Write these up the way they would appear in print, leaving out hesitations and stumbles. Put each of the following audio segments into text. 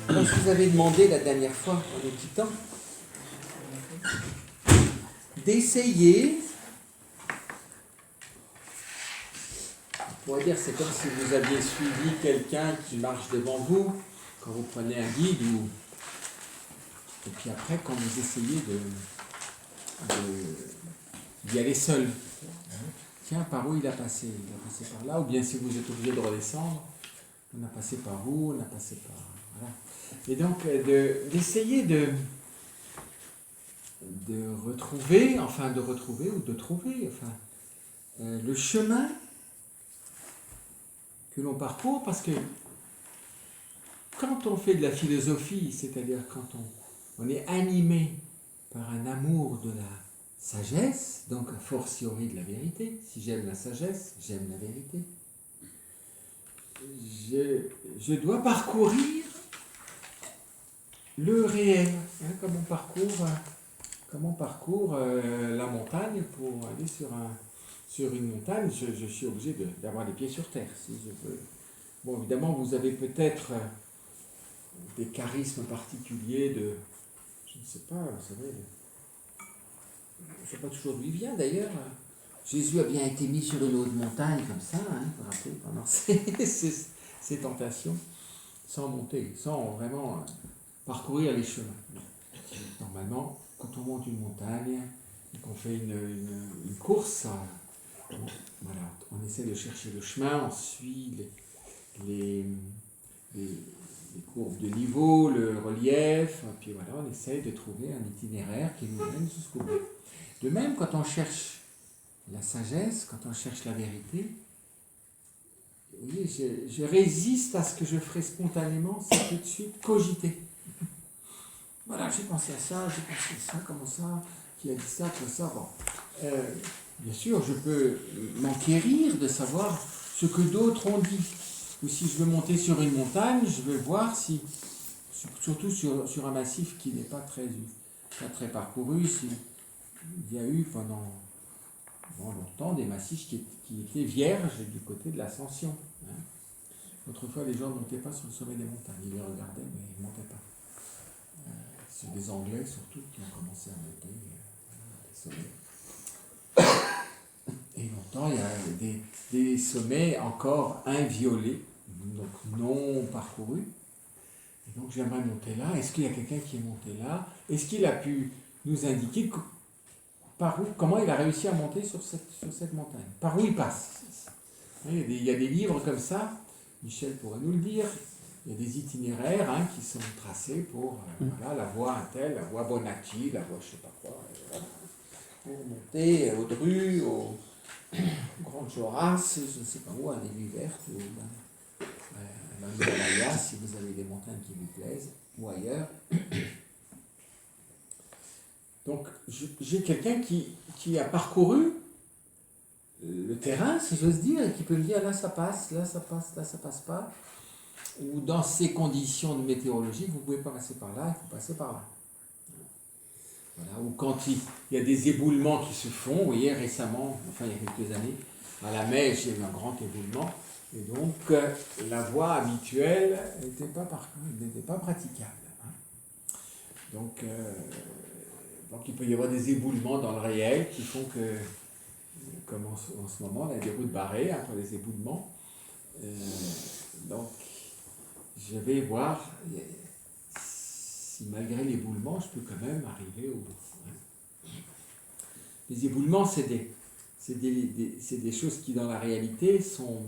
Alors, je vous avais demandé la dernière fois, en nous quittant, d'essayer, on pourrait dire, c'est comme si vous aviez suivi quelqu'un qui marche devant vous, quand vous prenez un guide, et puis après, quand vous essayez d'y aller seul. Tiens, par où il a passé? Il a passé par là, ou bien si vous êtes obligé de redescendre, on a passé par où? On a passé par... Voilà. Et donc, d'essayer de retrouver, ou de trouver, le chemin que l'on parcourt, parce que quand on fait de la philosophie, c'est-à-dire quand on est animé par un amour de la sagesse, donc a fortiori de la vérité, si j'aime la sagesse, j'aime la vérité, je dois parcourir le réel, hein, comme on parcourt la montagne pour aller sur une montagne. Je suis obligé d'avoir les pieds sur terre, si je veux. Bon, évidemment, vous avez peut-être des charismes particuliers je ne sais pas, vous savez, je ne sais pas toujours d'où il vient d'ailleurs. Jésus a bien été mis sur une haute montagne comme ça, hein, vous vous rappelez, pendant ses tentations, sans monter, sans vraiment parcourir les chemins. Normalement, quand on monte une montagne et qu'on fait une course, voilà, on essaie de chercher le chemin, on suit les courbes de niveau, le relief, et puis voilà, on essaie de trouver un itinéraire qui nous mène jusqu'au bout. De même, quand on cherche la sagesse, quand on cherche la vérité, vous voyez, je résiste à ce que je ferai spontanément, c'est tout de suite cogiter. Voilà, j'ai pensé à ça, comment ça, qui a dit ça, tout ça, bon. Bien sûr, je peux m'enquérir de savoir ce que d'autres ont dit. Ou si je veux monter sur une montagne, je veux voir si, surtout sur un massif qui n'est pas très parcouru, s'il y a eu pendant longtemps des massifs qui étaient vierges du côté de l'ascension. Hein. Autrefois, les gens ne montaient pas sur le sommet des montagnes, ils les regardaient, mais ils ne montaient pas. C'est des Anglais surtout qui ont commencé à monter les sommets. Et longtemps, il y a des sommets encore inviolés, donc non parcourus. Et donc j'aimerais monter là. Est-ce qu'il y a quelqu'un qui est monté là? Est-ce qu'il a pu nous indiquer comment il a réussi à monter sur cette montagne? Par où il passe? Il y a des livres comme ça, Michel pourrait nous le dire. Il y a des itinéraires qui sont tracés pour voilà, la voie Intel, la voie Bonacci, la voie je ne sais pas quoi, voilà, pour monter au Dru, au Grand Joras, je ne sais pas où, à l'Aiguille Verte, ou à l'Himalaya, si vous avez des montagnes qui vous plaisent, ou ailleurs. Donc j'ai quelqu'un qui a parcouru le terrain, si j'ose dire, et qui peut me dire là ça passe, là ça passe pas. Ou dans ces conditions de météorologique, vous ne pouvez pas passer par là, il faut passer par là. Voilà. Ou quand il y a des éboulements qui se font, vous voyez, récemment, enfin il y a quelques années, à la Mèche, il y a eu un grand éboulement, et donc la voie habituelle n'était pas praticable. Hein. Donc il peut y avoir des éboulements dans le réel qui font que, comme en ce moment, il y a des routes barrées pour les éboulements. Donc, je vais voir si malgré l'éboulement, je peux quand même arriver au bout. Hein. Les éboulements, c'est des choses qui, dans la réalité, sont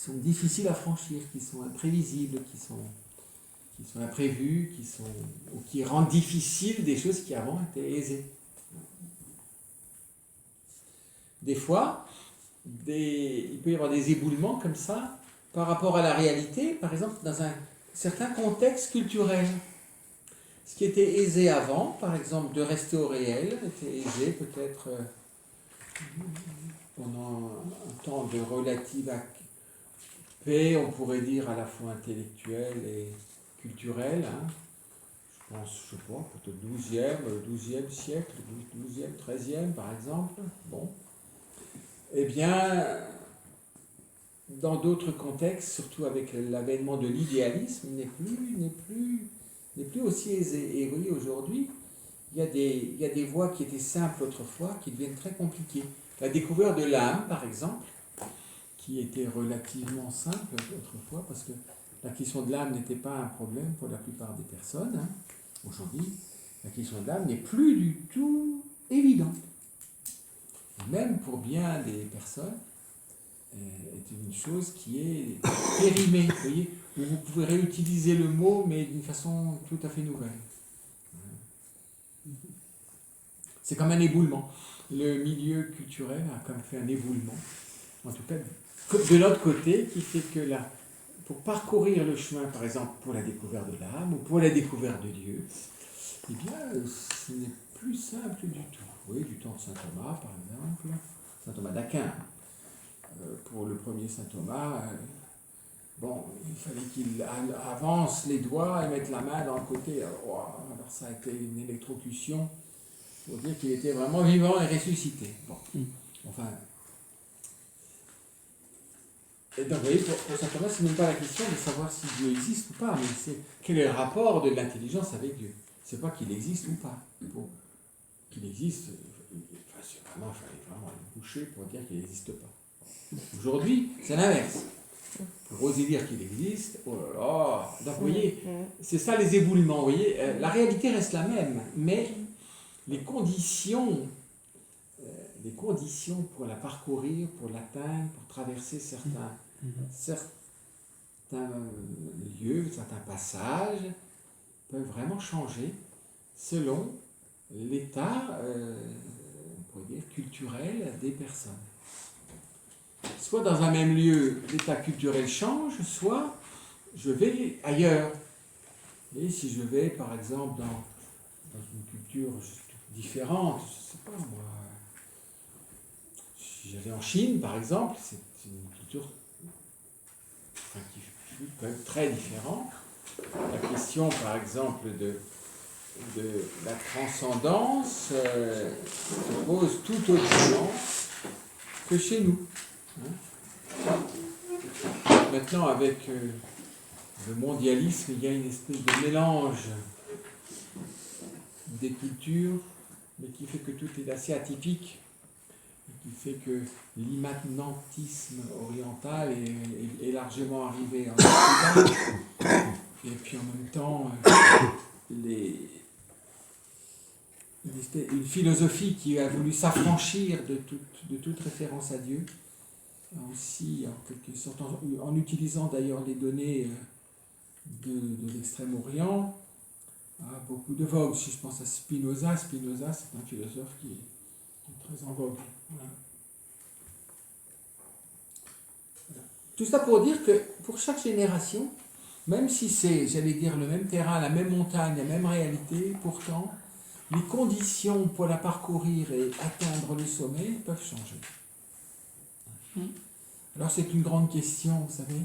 difficiles à franchir, qui sont imprévisibles, qui sont imprévues, ou qui rendent difficiles des choses qui avant étaient aisées. Des fois, il peut y avoir des éboulements comme ça par rapport à la réalité, par exemple dans un certain contexte culturel. Ce qui était aisé avant, par exemple, de rester au réel, était aisé peut-être pendant un temps de relative paix, on pourrait dire à la fois intellectuelle et culturelle. Hein. Je pense, je ne sais pas, peut-être 12e siècle, 12e, 13e par exemple. Bon. Eh bien, dans d'autres contextes, surtout avec l'avènement de l'idéalisme, n'est plus aussi aisé. Et vous voyez, aujourd'hui, il y a des voies qui étaient simples autrefois, qui deviennent très compliquées. La découverte de l'âme, par exemple, qui était relativement simple autrefois, parce que la question de l'âme n'était pas un problème pour la plupart des personnes. Hein. Aujourd'hui, la question de l'âme n'est plus du tout évidente. Et même pour bien des personnes, est une chose qui est périmée, vous voyez, où vous pouvez réutiliser le mot, mais d'une façon tout à fait nouvelle. C'est comme un éboulement. Le milieu culturel a comme fait un éboulement, en tout cas de l'autre côté, qui fait que là, pour parcourir le chemin, par exemple, pour la découverte de l'âme ou pour la découverte de Dieu, eh bien, ce n'est plus simple du tout. Oui, du temps de saint Thomas, par exemple, saint Thomas d'Aquin. Pour le premier saint Thomas, bon, il fallait qu'il avance les doigts et mette la main dans le côté. Alors ça a été une électrocution pour dire qu'il était vraiment vivant et ressuscité. Bon, enfin. Et donc, vous voyez, pour saint Thomas, ce n'est même pas la question de savoir si Dieu existe ou pas, mais c'est quel est le rapport de l'intelligence avec Dieu. C'est pas qu'il existe ou pas. Pour qu'il existe, il fallait vraiment le boucher pour dire qu'il n'existe pas. Aujourd'hui, c'est l'inverse. Pour oser dire qu'il existe, oh là là. Donc, vous voyez, c'est ça les éboulements. Vous voyez, la réalité reste la même, mais les conditions pour la parcourir, pour l'atteindre, pour traverser certains lieux, certains passages, peuvent vraiment changer selon l'état, on pourrait dire, culturel des personnes. Soit dans un même lieu, l'état culturel change, soit je vais ailleurs. Et si je vais, par exemple, dans une culture différente, je ne sais pas moi, si j'allais en Chine, par exemple, c'est une culture qui fut quand même très différente. La question, par exemple, de la transcendance se pose tout autrement que chez nous. Maintenant, avec le mondialisme, il y a une espèce de mélange des cultures, mais qui fait que tout est assez atypique, et qui fait que l'immanentisme oriental est largement arrivé en Occident, et puis en même temps, une philosophie qui a voulu s'affranchir de toute référence à Dieu, aussi en quelque sorte, en utilisant d'ailleurs les données de l'Extrême-Orient, a beaucoup de vogue. Si je pense à Spinoza, c'est un philosophe qui est très en vogue. Voilà. Tout ça pour dire que pour chaque génération, même si c'est, j'allais dire, le même terrain, la même montagne, la même réalité, pourtant, les conditions pour la parcourir et atteindre le sommet peuvent changer. Alors c'est une grande question, vous savez,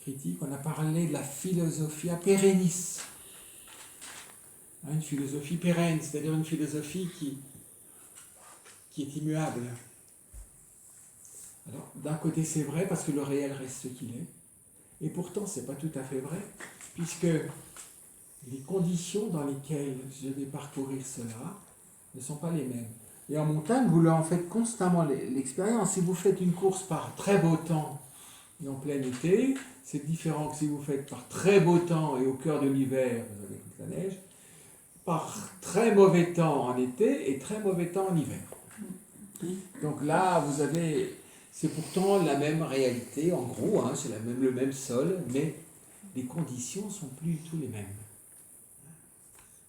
critique. On a parlé de la philosophia perennis. Une philosophie pérenne, c'est-à-dire une philosophie qui est immuable. Alors, d'un côté, c'est vrai parce que le réel reste ce qu'il est. Et pourtant, ce n'est pas tout à fait vrai, puisque les conditions dans lesquelles je vais parcourir cela ne sont pas les mêmes. Et en montagne, vous en faites constamment l'expérience. Si vous faites une course par très beau temps et en plein été, c'est différent que si vous faites par très beau temps et au cœur de l'hiver, vous avez toute la neige, par très mauvais temps en été et très mauvais temps en hiver. Donc là, vous avez, c'est pourtant la même réalité, en gros, hein, c'est le même sol, mais les conditions ne sont plus du tout les mêmes.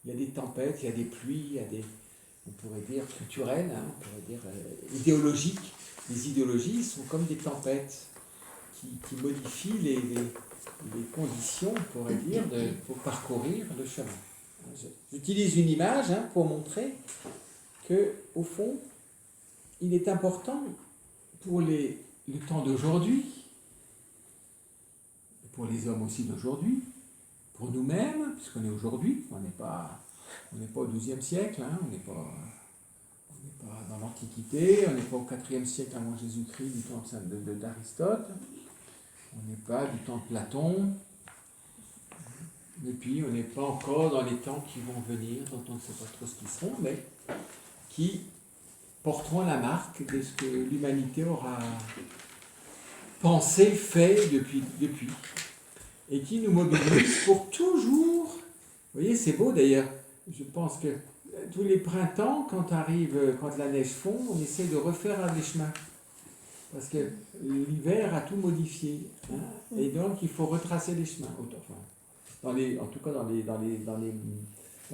Il y a des tempêtes, il y a des pluies, il y a des, on pourrait dire, culturelles, hein, on pourrait dire idéologiques. Les idéologies sont comme des tempêtes qui modifient les conditions, on pourrait dire, pour parcourir le chemin. J'utilise une image pour montrer que, au fond, il est important pour le temps d'aujourd'hui, pour les hommes aussi d'aujourd'hui, pour nous-mêmes, puisqu'on est aujourd'hui, on n'est pas au XIIe siècle, hein, on n'est pas dans l'Antiquité, on n'est pas au IVe siècle avant Jésus-Christ, du temps d'Aristote. On n'est pas du temps de Platon, et puis on n'est pas encore dans les temps qui vont venir, dont on ne sait pas trop ce qu'ils seront, mais qui porteront la marque de ce que l'humanité aura pensé, fait depuis, et qui nous mobilisent pour toujours. Vous voyez, c'est beau d'ailleurs. Je pense que tous les printemps, quand la neige fond, on essaie de refaire des chemins. Parce que l'hiver a tout modifié. Hein, et donc, il faut retracer les chemins. Enfin, en tout cas, dans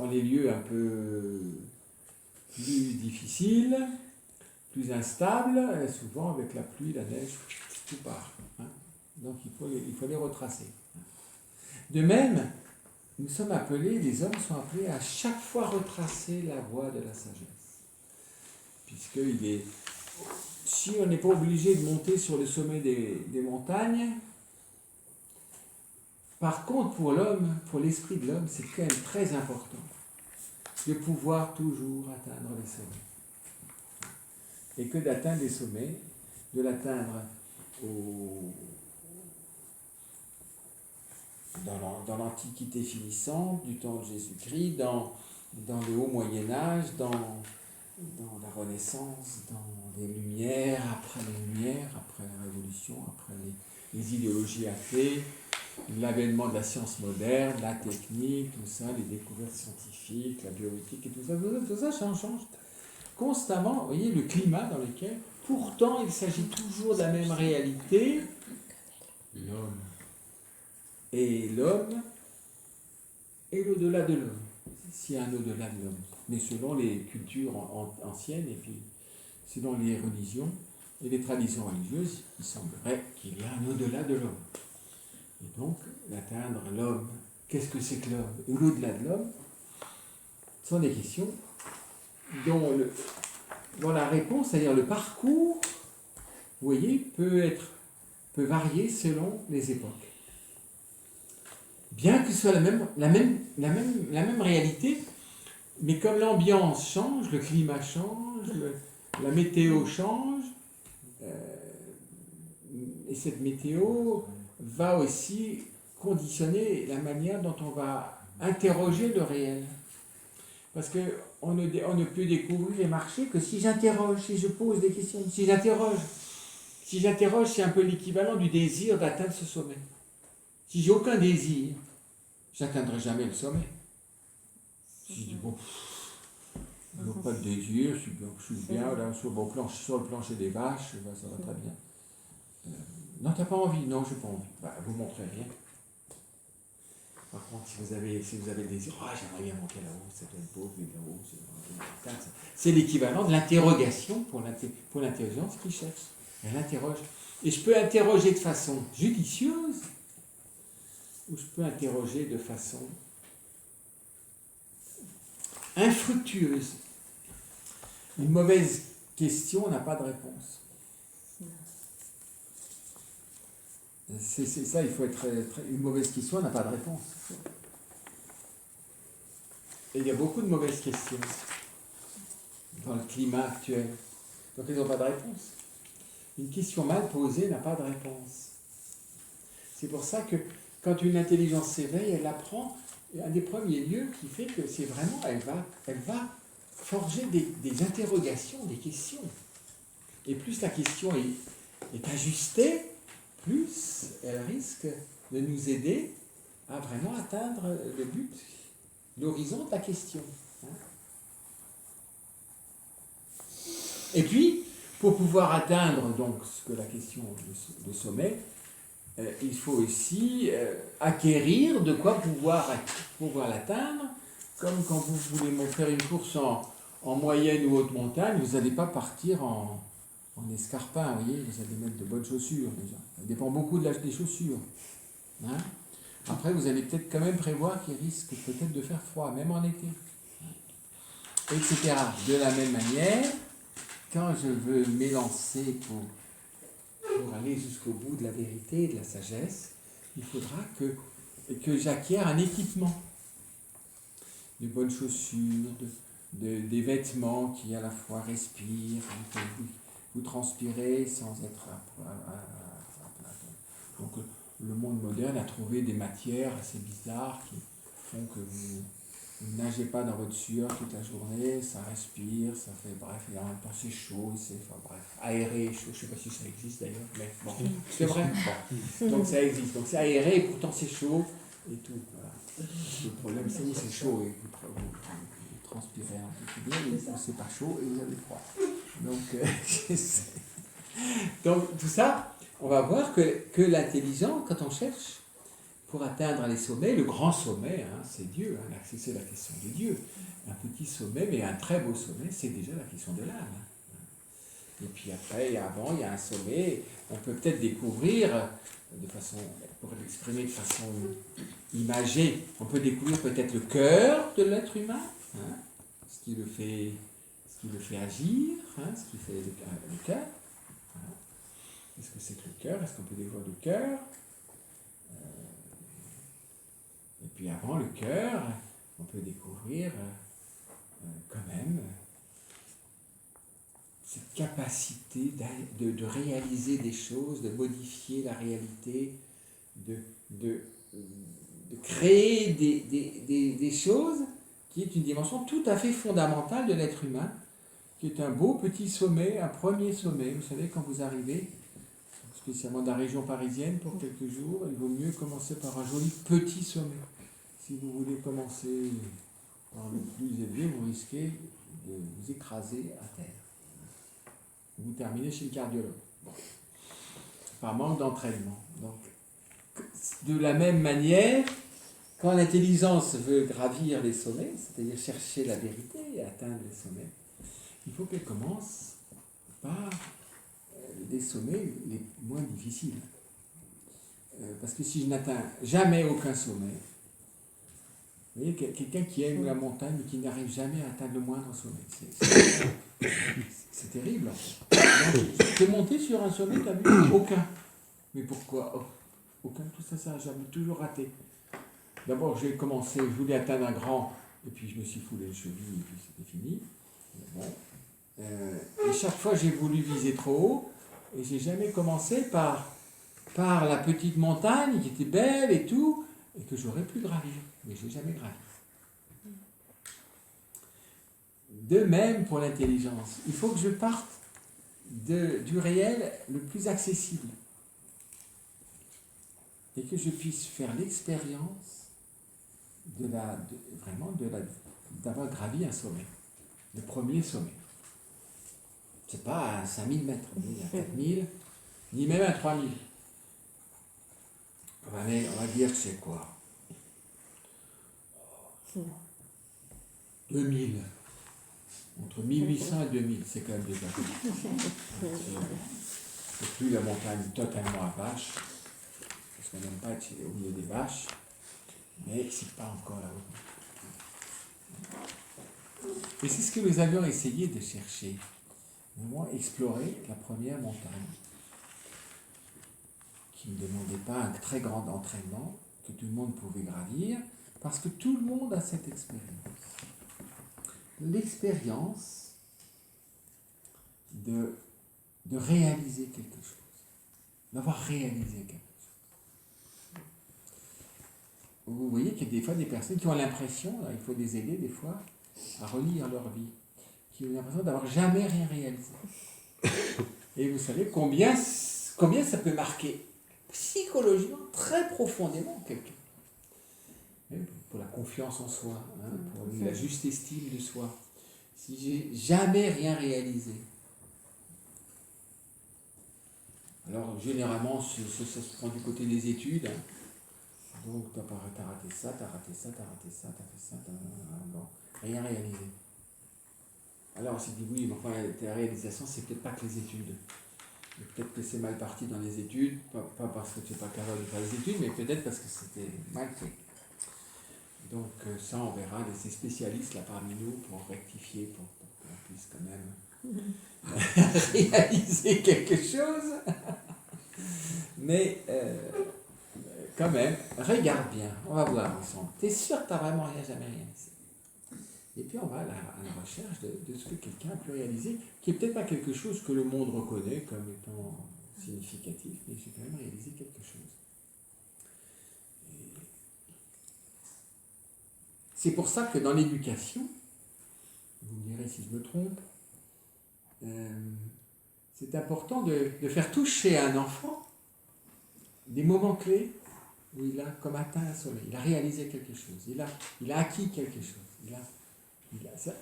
les lieux un peu plus difficiles, plus instables, et souvent avec la pluie, la neige, tout part. Hein. Donc, il faut les retracer. De même, nous sommes appelés, les hommes sont appelés à chaque fois retracer la voie de la sagesse. Si on n'est pas obligé de monter sur le sommet des montagnes, par contre pour l'homme, pour l'esprit de l'homme, c'est quand même très important de pouvoir toujours atteindre les sommets. Et que d'atteindre les sommets, de l'atteindre dans l'Antiquité finissante, du temps de Jésus-Christ, dans le haut Moyen-Âge, dans la Renaissance, dans les Lumières, après la Révolution, après les idéologies athées, l'avènement de la science moderne, la technique, tout ça, les découvertes scientifiques, la bioéthique et tout ça change constamment. Vous voyez, le climat dans lequel, pourtant, il s'agit toujours de la même réalité, l'homme et l'au-delà de l'homme, s'il y a un au-delà de l'homme, mais selon les cultures anciennes et puis selon les religions et les traditions religieuses, il semblerait qu'il y a un au-delà de l'homme. Et donc, d'atteindre l'homme, qu'est-ce que c'est que l'homme? Et l'au-delà de l'homme, ce sont des questions dont la réponse, c'est-à-dire le parcours, vous voyez, peut varier selon les époques. Bien que ce soit la même réalité, mais comme l'ambiance change, le climat change, la météo change, et cette météo va aussi conditionner la manière dont on va interroger le réel. Parce qu'on ne peut découvrir et marcher que si j'interroge, si je pose des questions, si j'interroge. Si j'interroge, c'est un peu l'équivalent du désir d'atteindre ce sommet. Si j'ai aucun désir, j'atteindrai jamais le sommet. Si je dis, bon, je n'ai pas de désir, je suis bien là, sur le plancher des vaches, ça va très bien. Non, tu n'as pas envie? Non, je n'ai pas envie. Vous ne montrez rien. Par contre, si vous avez le désir, j'aimerais bien monter là-haut, ça doit être beau, vivre là-haut, c'est l'équivalent de l'interrogation pour l'intelligence qui cherche. Elle interroge. Et je peux interroger de façon judicieuse, ou je peux interroger de façon infructueuse. Une mauvaise question n'a pas de réponse. C'est ça, il faut être une mauvaise question n'a pas de réponse. Et il y a beaucoup de mauvaises questions dans le climat actuel. Donc elles n'ont pas de réponse. Une question mal posée n'a pas de réponse. C'est pour ça que quand une intelligence s'éveille, elle apprend un des premiers lieux qui fait que c'est vraiment, elle va forger des interrogations, des questions. Et plus la question est ajustée, plus elle risque de nous aider à vraiment atteindre le but, l'horizon de la question. Et puis, pour pouvoir atteindre donc ce que la question de sommet, il faut aussi acquérir de quoi pouvoir l'atteindre. Comme quand vous voulez faire une course en moyenne ou haute montagne, vous n'allez pas partir en escarpin, vous voyez, vous allez mettre de bonnes chaussures déjà. Ça dépend beaucoup des chaussures. Hein. Après, vous allez peut-être quand même prévoir qu'il risque peut-être de faire froid, même en été. Etc. De la même manière, quand je veux m'élancer pour aller jusqu'au bout de la vérité et de la sagesse, il faudra que j'acquière un équipement. De bonnes chaussures, des vêtements qui à la fois respirent, vous transpirez sans être Donc le monde moderne a trouvé des matières assez bizarres qui font que vous nagez pas dans votre sueur toute la journée, ça respire, ça fait bref, et en même temps c'est chaud, enfin bref, aéré et chaud, je sais pas si ça existe d'ailleurs, mais bon, c'est vrai. Bon. Donc ça existe, donc c'est aéré et pourtant c'est chaud et tout. Voilà. Le problème c'est que c'est chaud et vous transpirez un petit peu, et c'est pas chaud et vous avez froid. Donc tout ça, on va voir que l'intelligence, quand on cherche pour atteindre les sommets, le grand sommet, c'est Dieu, c'est la question de Dieu. Un petit sommet, mais un très beau sommet, c'est déjà la question de l'âme. Et puis après, avant, il y a un sommet, on peut peut-être découvrir, de façon, pour l'exprimer de façon imagée, on peut découvrir peut-être le cœur de l'être humain, ce qui le fait agir, ce qui fait le cœur. Qu'est-ce que c'est que le cœur? Est-ce qu'on peut découvrir le cœur? Et puis avant le cœur, on peut découvrir quand même cette capacité de réaliser des choses, de modifier la réalité, de créer des choses, qui est une dimension tout à fait fondamentale de l'être humain, qui est un beau petit sommet, un premier sommet. Vous savez, quand vous arrivez, spécialement dans la région parisienne, pour quelques jours, il vaut mieux commencer par un joli petit sommet. Si vous voulez commencer par le plus élevé, vous risquez de vous écraser à terre. Vous terminez chez le cardiologue. Bon. Par manque d'entraînement. Donc, de la même manière, quand l'intelligence veut gravir les sommets, c'est-à-dire chercher la vérité et atteindre les sommets, il faut qu'elle commence par des sommets les moins difficiles. Parce que si je n'atteins jamais aucun sommet, vous voyez, quelqu'un qui aime la montagne mais qui n'arrive jamais à atteindre le moindre sommet, c'est terrible. Tu es monté sur un sommet, tu n'as vu aucun. Mais pourquoi? Aucun, tout ça, ça a jamais toujours raté. D'abord, j'ai commencé, je voulais atteindre un grand, et puis je me suis foulé les chevilles, et puis c'était fini. Bon. Et chaque fois, j'ai voulu viser trop haut, et j'ai jamais commencé par la petite montagne qui était belle et tout, et que j'aurais pu gravir. Mais je n'ai jamais gravi. De même pour l'intelligence. Il faut que je parte du réel le plus accessible. Et que je puisse faire l'expérience d'avoir gravi un sommet. Le premier sommet. C'est pas à 5000 mètres, ni à 4000, ni même à 3000. On va dire que c'est quoi? 2000. Entre 1800 et 2000, c'est quand même déjà. C'est plus la montagne totalement à vaches, parce qu'on n'aime pas être au milieu des vaches, mais c'est pas encore là-haut. Et c'est ce que nous avions essayé de chercher. Nous avons exploré la première montagne, qui ne demandait pas un très grand entraînement, que tout le monde pouvait gravir, parce que tout le monde a cette expérience. L'expérience de réaliser quelque chose, d'avoir réalisé quelque chose. Vous voyez qu'il y a des fois des personnes qui ont l'impression, il faut les aider des fois à relire leur vie, qui ont l'impression d'avoir jamais rien réalisé. Et vous savez combien ça peut marquer psychologiquement, très profondément quelqu'un. Pour la confiance en soi, pour la juste estime de soi. Si j'ai jamais rien réalisé, alors généralement ça se prend du côté des études. Donc t'as raté ça, t'as raté ça, t'as raté ça, t'as fait ça, bon, rien réalisé. Alors on s'est dit oui, mais enfin la réalisation c'est peut-être pas que les études. Peut-être que c'est mal parti dans les études, pas parce que tu n'es pas capable de faire les études, mais peut-être parce que c'était mal fait. Donc ça, on verra ces spécialistes là parmi nous pour rectifier, pour qu'on puisse quand même réaliser quelque chose. Mais quand même, regarde bien, on va voir ensemble. Tu es sûr que tu n'as vraiment jamais réalisé. Et puis on va à la recherche de ce que quelqu'un a pu réaliser, qui n'est peut-être pas quelque chose que le monde reconnaît comme étant significatif, mais j'ai quand même réalisé quelque chose. Et c'est pour ça que dans l'éducation, vous me direz si je me trompe, c'est important de faire toucher à un enfant des moments clés où il a comme atteint un sommet, il a réalisé quelque chose, il a acquis quelque chose.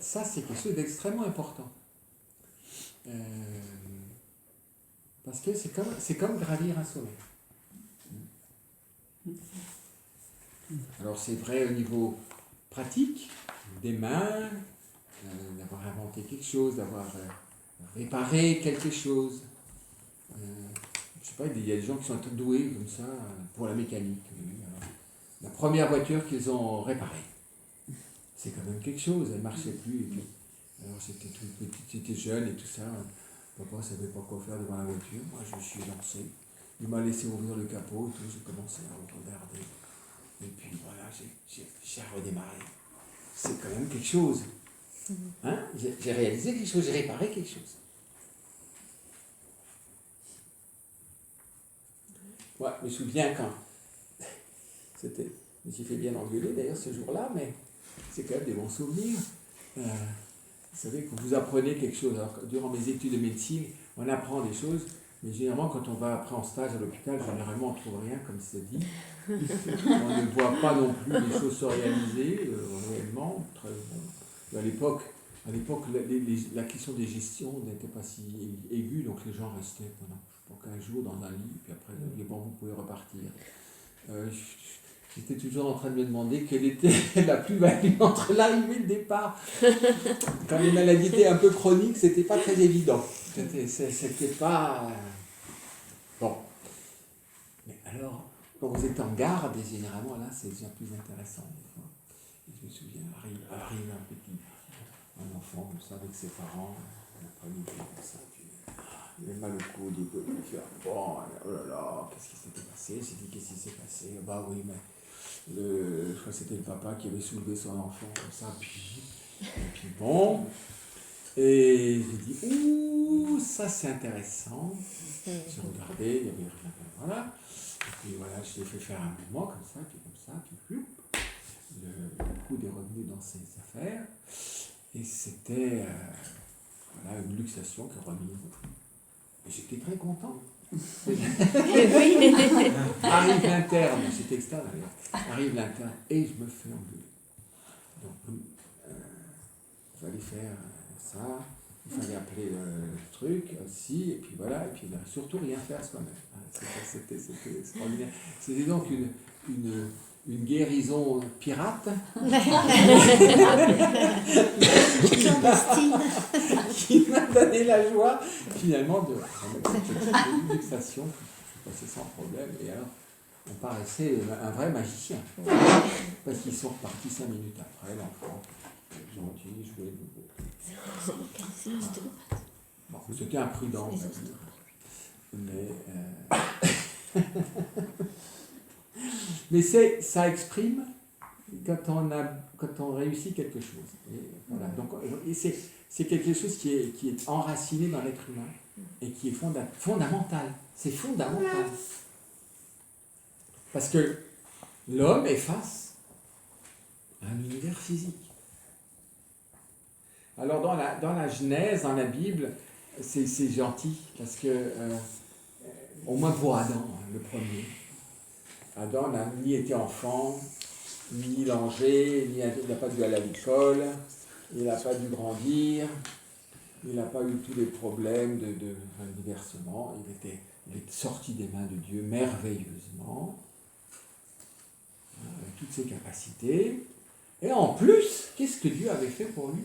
Ça, c'est quelque chose d'extrêmement important. Parce que c'est comme gravir un sommet. Alors c'est vrai au niveau pratique, des mains, d'avoir inventé quelque chose, d'avoir réparé quelque chose. Je sais pas, il y a des gens qui sont doués comme ça pour la mécanique. Alors, la première voiture qu'ils ont réparée, c'est quand même quelque chose, elle ne marchait plus. Et puis, alors j'étais tout petit, j'étais jeune et tout ça. Papa ne savait pas quoi faire devant la voiture. Moi je me suis lancé. Il m'a laissé ouvrir le capot et tout, j'ai commencé à regarder. Et puis voilà, j'ai redémarré. C'est quand même quelque chose. Hein? J'ai réalisé quelque chose, j'ai réparé quelque chose. Moi, je me souviens quand je me suis fait bien engueuler d'ailleurs ce jour-là, mais c'est quand même des bons souvenirs. Vous savez, quand vous apprenez quelque chose, alors, durant mes études de médecine, on apprend des choses, mais généralement quand on va après en stage à l'hôpital, généralement on ne trouve rien, comme c'est dit. On ne voit pas non plus les choses se réaliser réellement. Très bon. À l'époque, la question des gestions n'était pas si aiguë, donc les gens restaient pendant 15 jours dans un lit, puis après, bon, vous pouvez repartir. J'étais toujours en train de me demander quelle était la plus-value entre l'arrivée et le départ. Quand les maladies étaient un peu chroniques, c'était pas très évident. C'était pas... Bon. Mais alors, quand vous êtes en garde, et généralement, là, c'est déjà plus intéressant. Des fois. Et je me souviens, arrive un enfant comme ça, avec ses parents, l'après-midi, comme ça, puis il avait mal au coude, il pouvait plus faire. Bon, oh là là, qu'est-ce qui s'était passé? J'ai dit, qu'est-ce qui s'est passé? Bah oui, mais je crois que c'était le papa qui avait soulevé son enfant comme ça, et puis bon. Et j'ai dit, ouh, ça c'est intéressant. J'ai regardé, il y avait rien. Voilà. Et puis voilà, je l'ai fait faire un mouvement comme ça, puis le coude est revenu dans ses affaires. Et c'était voilà, une luxation qui est remise. Et j'étais très content. Arrive l'interne, c'était externe d'ailleurs. Arrive l'interne et je me fais engueuler. Donc, il fallait faire ça, il fallait appeler le truc aussi, et puis voilà, et puis surtout rien faire soi-même. C'était extraordinaire. C'était donc une guérison pirate qui m'a donné la joie finalement de une luxation qui passait sans problème. Et alors, on paraissait un vrai magicien. Parce qu'ils sont repartis 5 minutes après, l'enfant, gentil, joué de nouveau. Bon, c'était imprudent, mais ça exprime quand on réussit quelque chose. Et voilà. Donc, c'est quelque chose qui est enraciné dans l'être humain et qui est fondamental. C'est fondamental. Parce que l'homme est face à un univers physique. Alors dans la Genèse, dans la Bible, c'est gentil, parce que, au moins pour Adam, le premier, Adam n'a ni été enfant, ni langé, il n'a pas dû aller à l'école, il n'a pas dû grandir, il n'a pas eu tous les problèmes de diversement, il est sorti des mains de Dieu merveilleusement, avec toutes ses capacités, et en plus, qu'est-ce que Dieu avait fait pour lui?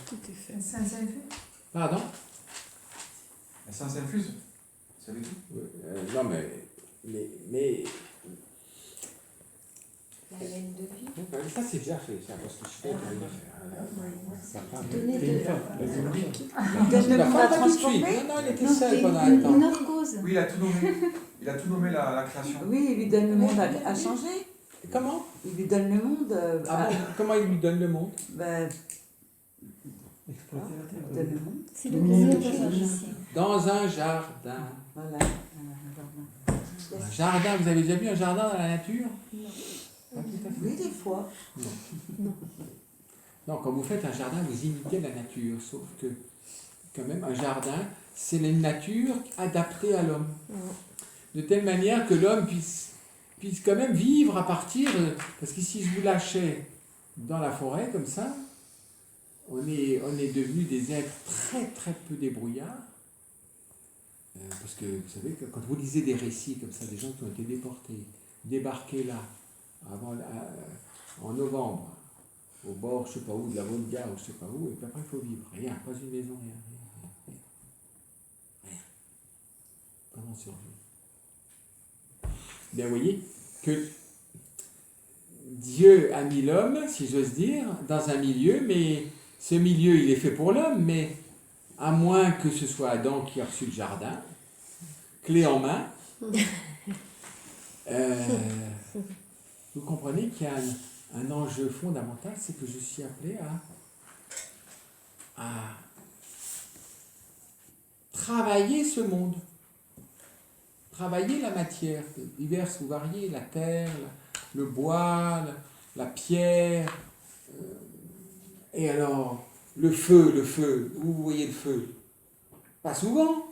Tout est fait. C'est un infuse. Pardon? La science infuse, vous savez tout? Non, mais La laine de vie. ça c'est déjà fait, ça, parce que je sais comment Donne-le monde à transformer. Non, il était seul pendant un temps. Une autre cause. Oui, il a tout nommé. Il a tout nommé la création. Oui, il lui donne le monde à changer. Comment? Il lui donne le monde. Comment il lui donne le monde? Ben, Exploiter la terre. Donne le monde. C'est le deuxième ici. Dans un jardin. Voilà, un jardin. Un jardin, vous avez déjà vu un jardin dans la nature? Non. Pas tout à fait. Oui, des fois. Non, quand vous faites un jardin, vous imitez la nature, sauf que, quand même, un jardin, c'est une nature adaptée à l'homme. De telle manière que l'homme puisse quand même vivre à partir... Parce que si je vous lâchais dans la forêt, comme ça, on est devenus des êtres très très peu débrouillards. Parce que, vous savez, quand vous lisez des récits comme ça, des gens qui ont été déportés, débarqués là, en novembre, au bord, je sais pas où, de la Volga, ou je sais pas où, et puis après il faut vivre. Rien, pas une maison, rien. Comment survivre? Bien, vous voyez que Dieu a mis l'homme, si j'ose dire, dans un milieu, mais ce milieu, il est fait pour l'homme, mais à moins que ce soit Adam qui a reçu le jardin, clé en main, vous comprenez qu'il y a un enjeu fondamental, c'est que je suis appelé à travailler ce monde, travailler la matière, diverses ou variées, la terre, le bois, la pierre, et alors le feu, où vous voyez le feu? Pas souvent.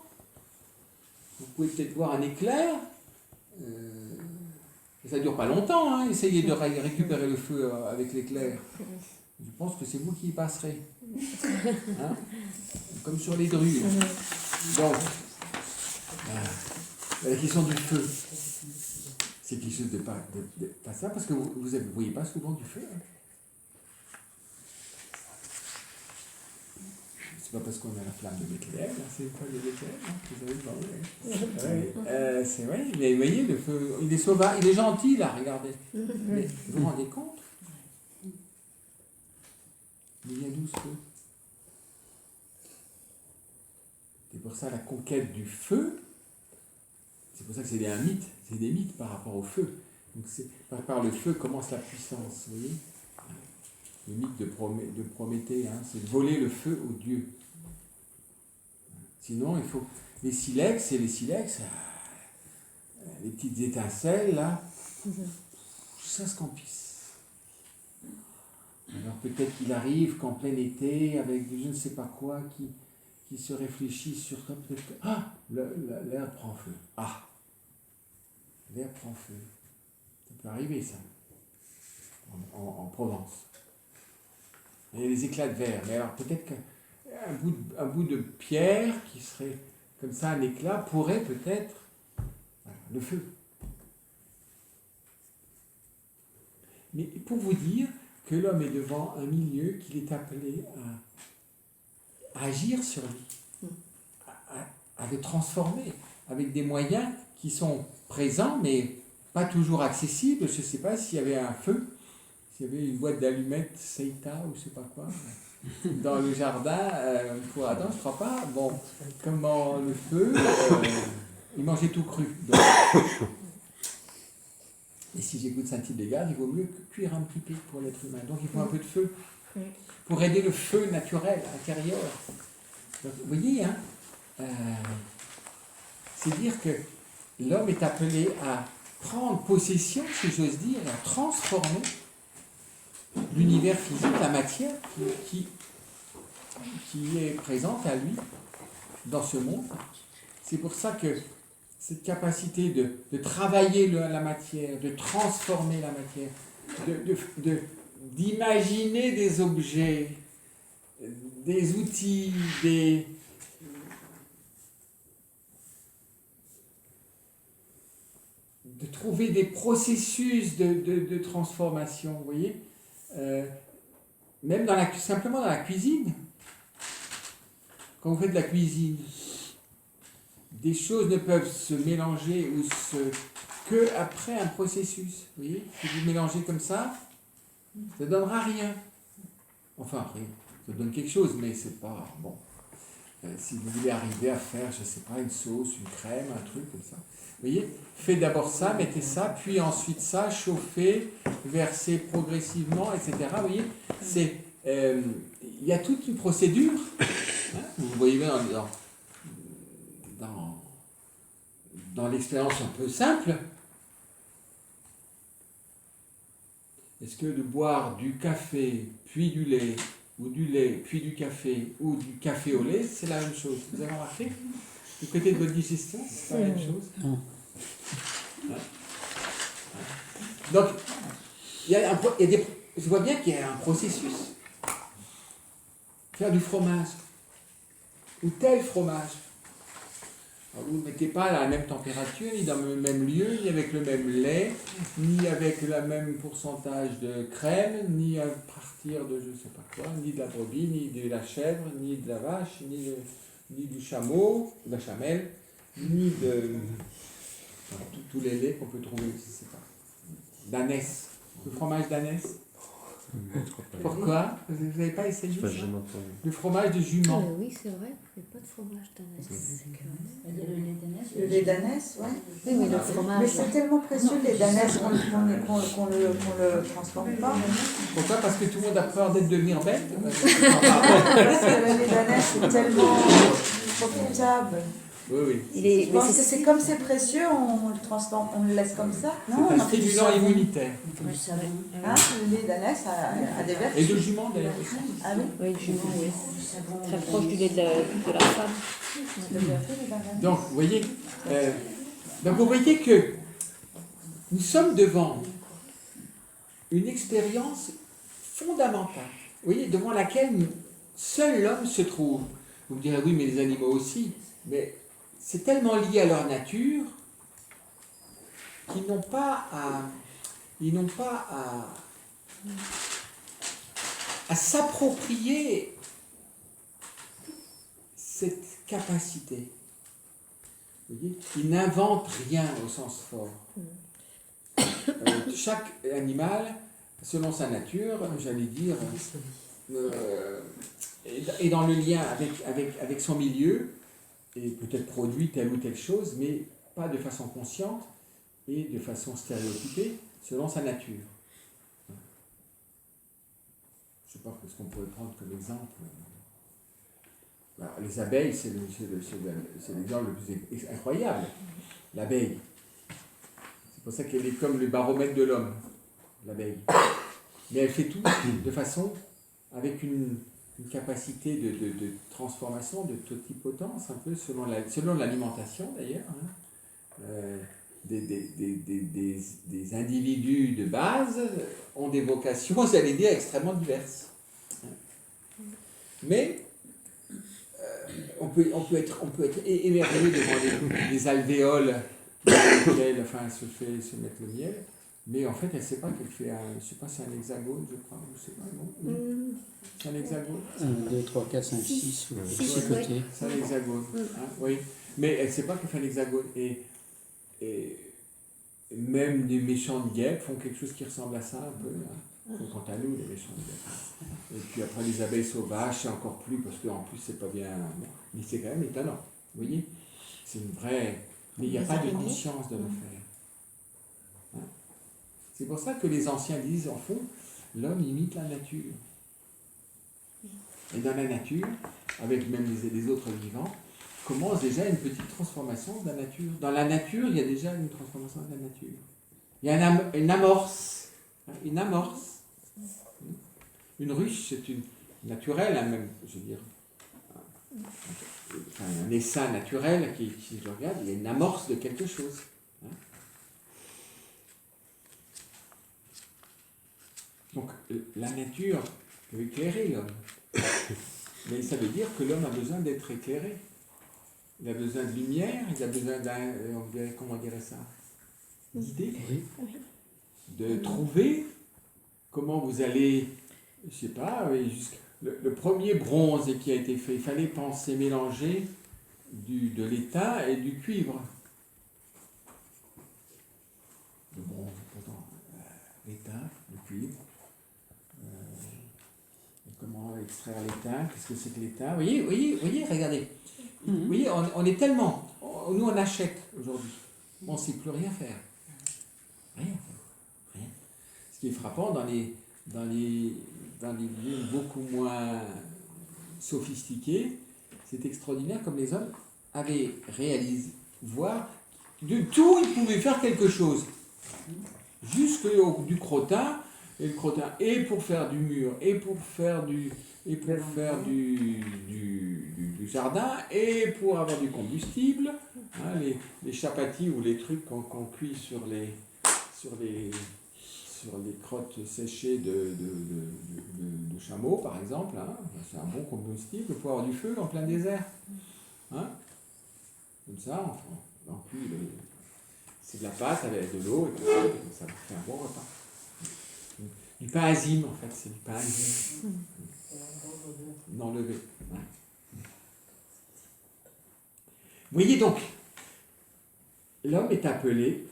Vous pouvez peut-être voir un éclair, ça ne dure pas longtemps, hein, essayez de récupérer le feu avec l'éclair. Je pense que c'est vous qui y passerez. Hein, comme sur les drues. Donc, la question du feu, c'est quelque chose de pas ça, parce que vous ne voyez pas souvent du feu. Hein. C'est pas parce qu'on a la flamme de Bethléem, c'est une flamme de Bethléem, hein, vous avez parlé. Ouais. C'est vrai, mais vous voyez, le feu, il est sauvage, il est gentil là, regardez. Mais vous vous rendez compte? Mais il y a 12 feux. C'est pour ça la conquête du feu, c'est pour ça que c'est un mythe, c'est des mythes par rapport au feu. Donc par le feu commence la puissance, vous voyez? Le mythe de Prométhée, hein, c'est de voler le feu aux dieux. Sinon, il faut les silex, les petites étincelles, là, ça se campisse. Alors peut-être qu'il arrive qu'en plein été, avec je ne sais pas quoi, qui se réfléchit sur ça, peut-être que l'air prend feu. Ah, l'air prend feu. Ça peut arriver, ça, en Provence. Il y a des éclats de verre. Mais alors peut-être qu'un bout de pierre qui serait comme ça, un éclat, pourrait peut-être... Voilà, le feu. Mais pour vous dire que l'homme est devant un milieu qu'il est appelé à agir sur lui, à le transformer, avec des moyens qui sont présents, mais pas toujours accessibles. Je ne sais pas s'il y avait un feu, s'il y avait une boîte d'allumettes Seita ou je ne sais pas quoi, dans le jardin, pour Adam, je ne crois pas. Bon, comment le feu, il mangeait tout cru. Donc, et si j'écoute Saint-Hildegarde, il vaut mieux cuire un petit peu pour l'être humain. Donc il faut un peu de feu pour aider le feu naturel, intérieur. Donc, vous voyez, hein, c'est dire que l'homme est appelé à prendre possession, si j'ose dire, et à transformer l'univers physique, la matière qui est présente à lui dans ce monde. C'est pour ça que cette capacité de travailler la matière, de transformer la matière, d'imaginer des objets, des outils, de trouver des processus de transformation, vous voyez, même simplement dans la cuisine. Quand vous faites de la cuisine, des choses ne peuvent se mélanger que après un processus. Vous voyez, si vous mélangez comme ça ne donnera rien. Enfin, rien. Ça donne quelque chose, mais c'est pas bon. Si vous voulez arriver à faire, je ne sais pas, une sauce, une crème, un truc comme ça. Vous voyez, faites d'abord ça, mettez ça, puis ensuite ça, chauffez, versez progressivement, etc. Vous voyez, il y a toute une procédure. Hein, vous voyez bien dans l'expérience un peu simple. Est-ce que de boire du café, puis du lait, ou du lait, puis du café, ou du café au lait, c'est la même chose? Vous avez remarqué? Du côté de votre digestion, c'est la même chose. Non. Donc, je vois bien qu'il y a un processus. Faire du fromage, ou tel fromage. Alors, vous ne mettez pas à la même température, ni dans le même lieu, ni avec le même lait, ni avec le même pourcentage de crème, ni à partir de je ne sais pas quoi, ni de la brebis, ni de la chèvre, ni de la vache, ni du chameau, de la chamelle, ni de tous les laits qu'on peut trouver, je ne sais pas. D'ânesse. Le fromage d'ânesse. Pourquoi? Vous n'avez pas essayé ça? Le fromage de jument. Oui, c'est vrai, il n'y a pas de fromage d'ânesse. Il y a le lait d'ânesse. Le lait d'ânesse, ouais. Oui, mais le fromage. Mais c'est tellement précieux le lait d'ânesse qu'on le transforme pas. Pourquoi? Parce que tout le monde a peur d'être devenir bête. Parce que le lait d'ânesse est tellement profitable. Oui. Je pense que c'est comme c'est précieux, on le transforme, on le laisse comme ça. C'est un stimulant immunitaire. Du savon. Hein, le lait d'ânesse a des vertus. Et de jument d'ailleurs. Ah oui. Oui, le jument, oui. Du savon. Très proche du lait de la femme. Donc, vous voyez que nous sommes devant une expérience fondamentale, vous voyez, devant laquelle seul l'homme se trouve. Vous me direz, oui, mais les animaux aussi. Mais c'est tellement lié à leur nature qu'ils n'ont pas à s'approprier cette capacité. Vous voyez, ils n'inventent rien au sens fort. Chaque animal, selon sa nature, j'allais dire, est dans le lien avec son milieu et peut-être produit telle ou telle chose, mais pas de façon consciente et de façon stéréotypée, selon sa nature. Je ne sais pas ce qu'on pourrait prendre comme exemple. Alors, les abeilles, c'est l'exemple le plus incroyable. L'abeille. C'est pour ça qu'elle est comme le baromètre de l'homme, l'abeille. Mais elle fait tout de façon, avec une capacité de transformation, de totipotence, un peu selon l'alimentation d'ailleurs. Des individus de base ont des vocations, j'allais dire, extrêmement diverses. Mais on peut être émerveillé devant les alvéoles dans lesquelles elle se mettre le miel, mais en fait elle ne sait pas qu'elle fait je sais pas, c'est un hexagone, je crois, je sais pas, non. C'est un hexagone. 1, 2, 3, 4, 5, 6, de ces côtés. C'est un hexagone, oui. Mais elle ne sait pas qu'elle fait un hexagone. Et même des méchants de guêpes font quelque chose qui ressemble à ça un peu. Quant à nous, les méchants de guêpes. Et puis après, les abeilles sauvages, c'est encore plus, parce qu'en plus, c'est pas bien. Bon, mais c'est quand même étonnant. Vous voyez? C'est une vraie. Mais il n'y a pas de conscience de le faire. Hein? C'est pour ça que les anciens disent, en fond, l'homme imite la nature. Et dans la nature, avec même les autres vivants, commence déjà une petite transformation de la nature. Dans la nature, il y a déjà une transformation de la nature. Il y a une amorce. Une amorce. Une ruche, c'est une naturelle, hein, même, je veux dire, un essaim naturel qui, si je regarde, il y a une amorce de quelque chose. Hein. Donc, la nature peut éclairer l'homme. Mais ça veut dire que l'homme a besoin d'être éclairé. Il a besoin de lumière, il a besoin d'un, comment on dirait ça, d'idées, de trouver comment vous allez, je sais pas, le premier bronze qui a été fait, il fallait penser mélanger de l'étain et du cuivre. Le bronze, pardon, l'étain, le cuivre. Comment extraire l'étain? Qu'est-ce que c'est que l'étain? Vous voyez, regardez. Vous voyez, on est tellement... Nous, on achète aujourd'hui. On ne sait plus rien faire. Rien. Ce qui est frappant dans les dans des villes beaucoup moins sophistiquées, c'est extraordinaire comme les hommes avaient réalisé, voire de tout, ils pouvaient faire quelque chose. Jusqu'au du crottin, et le crottin, et pour faire du mur, et pour faire du jardin, et pour avoir du combustible, hein, les chapatis ou les trucs qu'on cuit sur les crottes séchées de chameaux, par exemple, hein, c'est un bon combustible pour avoir du feu en plein désert. Hein, comme ça, on cuit c'est de la pâte avec de l'eau, et ça fait un bon repas. Du pain azime, en fait, c'est du pain azime. Non levé. Ouais. Vous voyez donc, l'homme est appelé,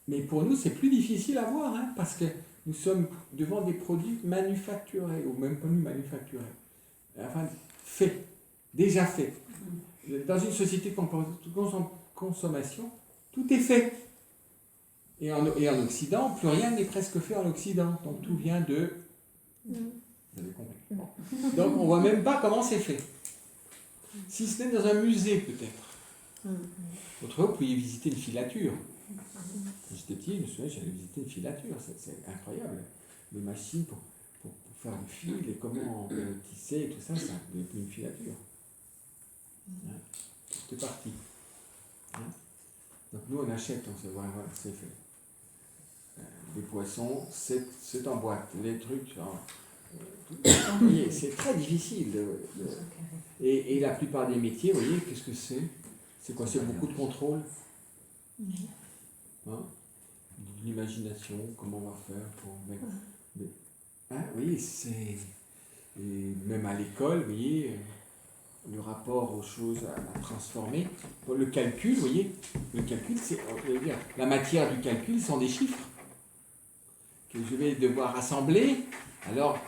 mais pour nous c'est plus difficile à voir, hein, parce que nous sommes devant des produits manufacturés, ou même pas manufacturés, enfin faits, déjà faits. Dans une société de consommation, tout est fait. Et en Occident, plus rien n'est presque fait en Occident. Donc tout vient de... Vous avez compris. Bon. Donc on ne voit même pas comment c'est fait. Si ce n'est dans un musée peut-être. Autrefois, vous pouviez visiter une filature. Quand j'étais petit, je me souviens, j'allais visiter une filature. C'est incroyable. Les machines pour faire du fil et comment tisser et tout ça, ça n'est plus une filature. Hein? C'est parti. Hein? Donc nous on achète, on se voit, voilà, c'est fait. Les poissons, c'est en boîte. Les trucs, vous voyez, c'est très difficile. Et la plupart des métiers, vous voyez, qu'est-ce que c'est? C'est quoi? C'est beaucoup de contrôle. Hein? De l'imagination, comment on va faire pour mettre... Hein? Vous voyez, c'est... Et même à l'école, vous voyez... le rapport aux choses à transformer. Pour le calcul, vous voyez, le calcul, c'est, la matière du calcul sont des chiffres que je vais devoir assembler. Alors,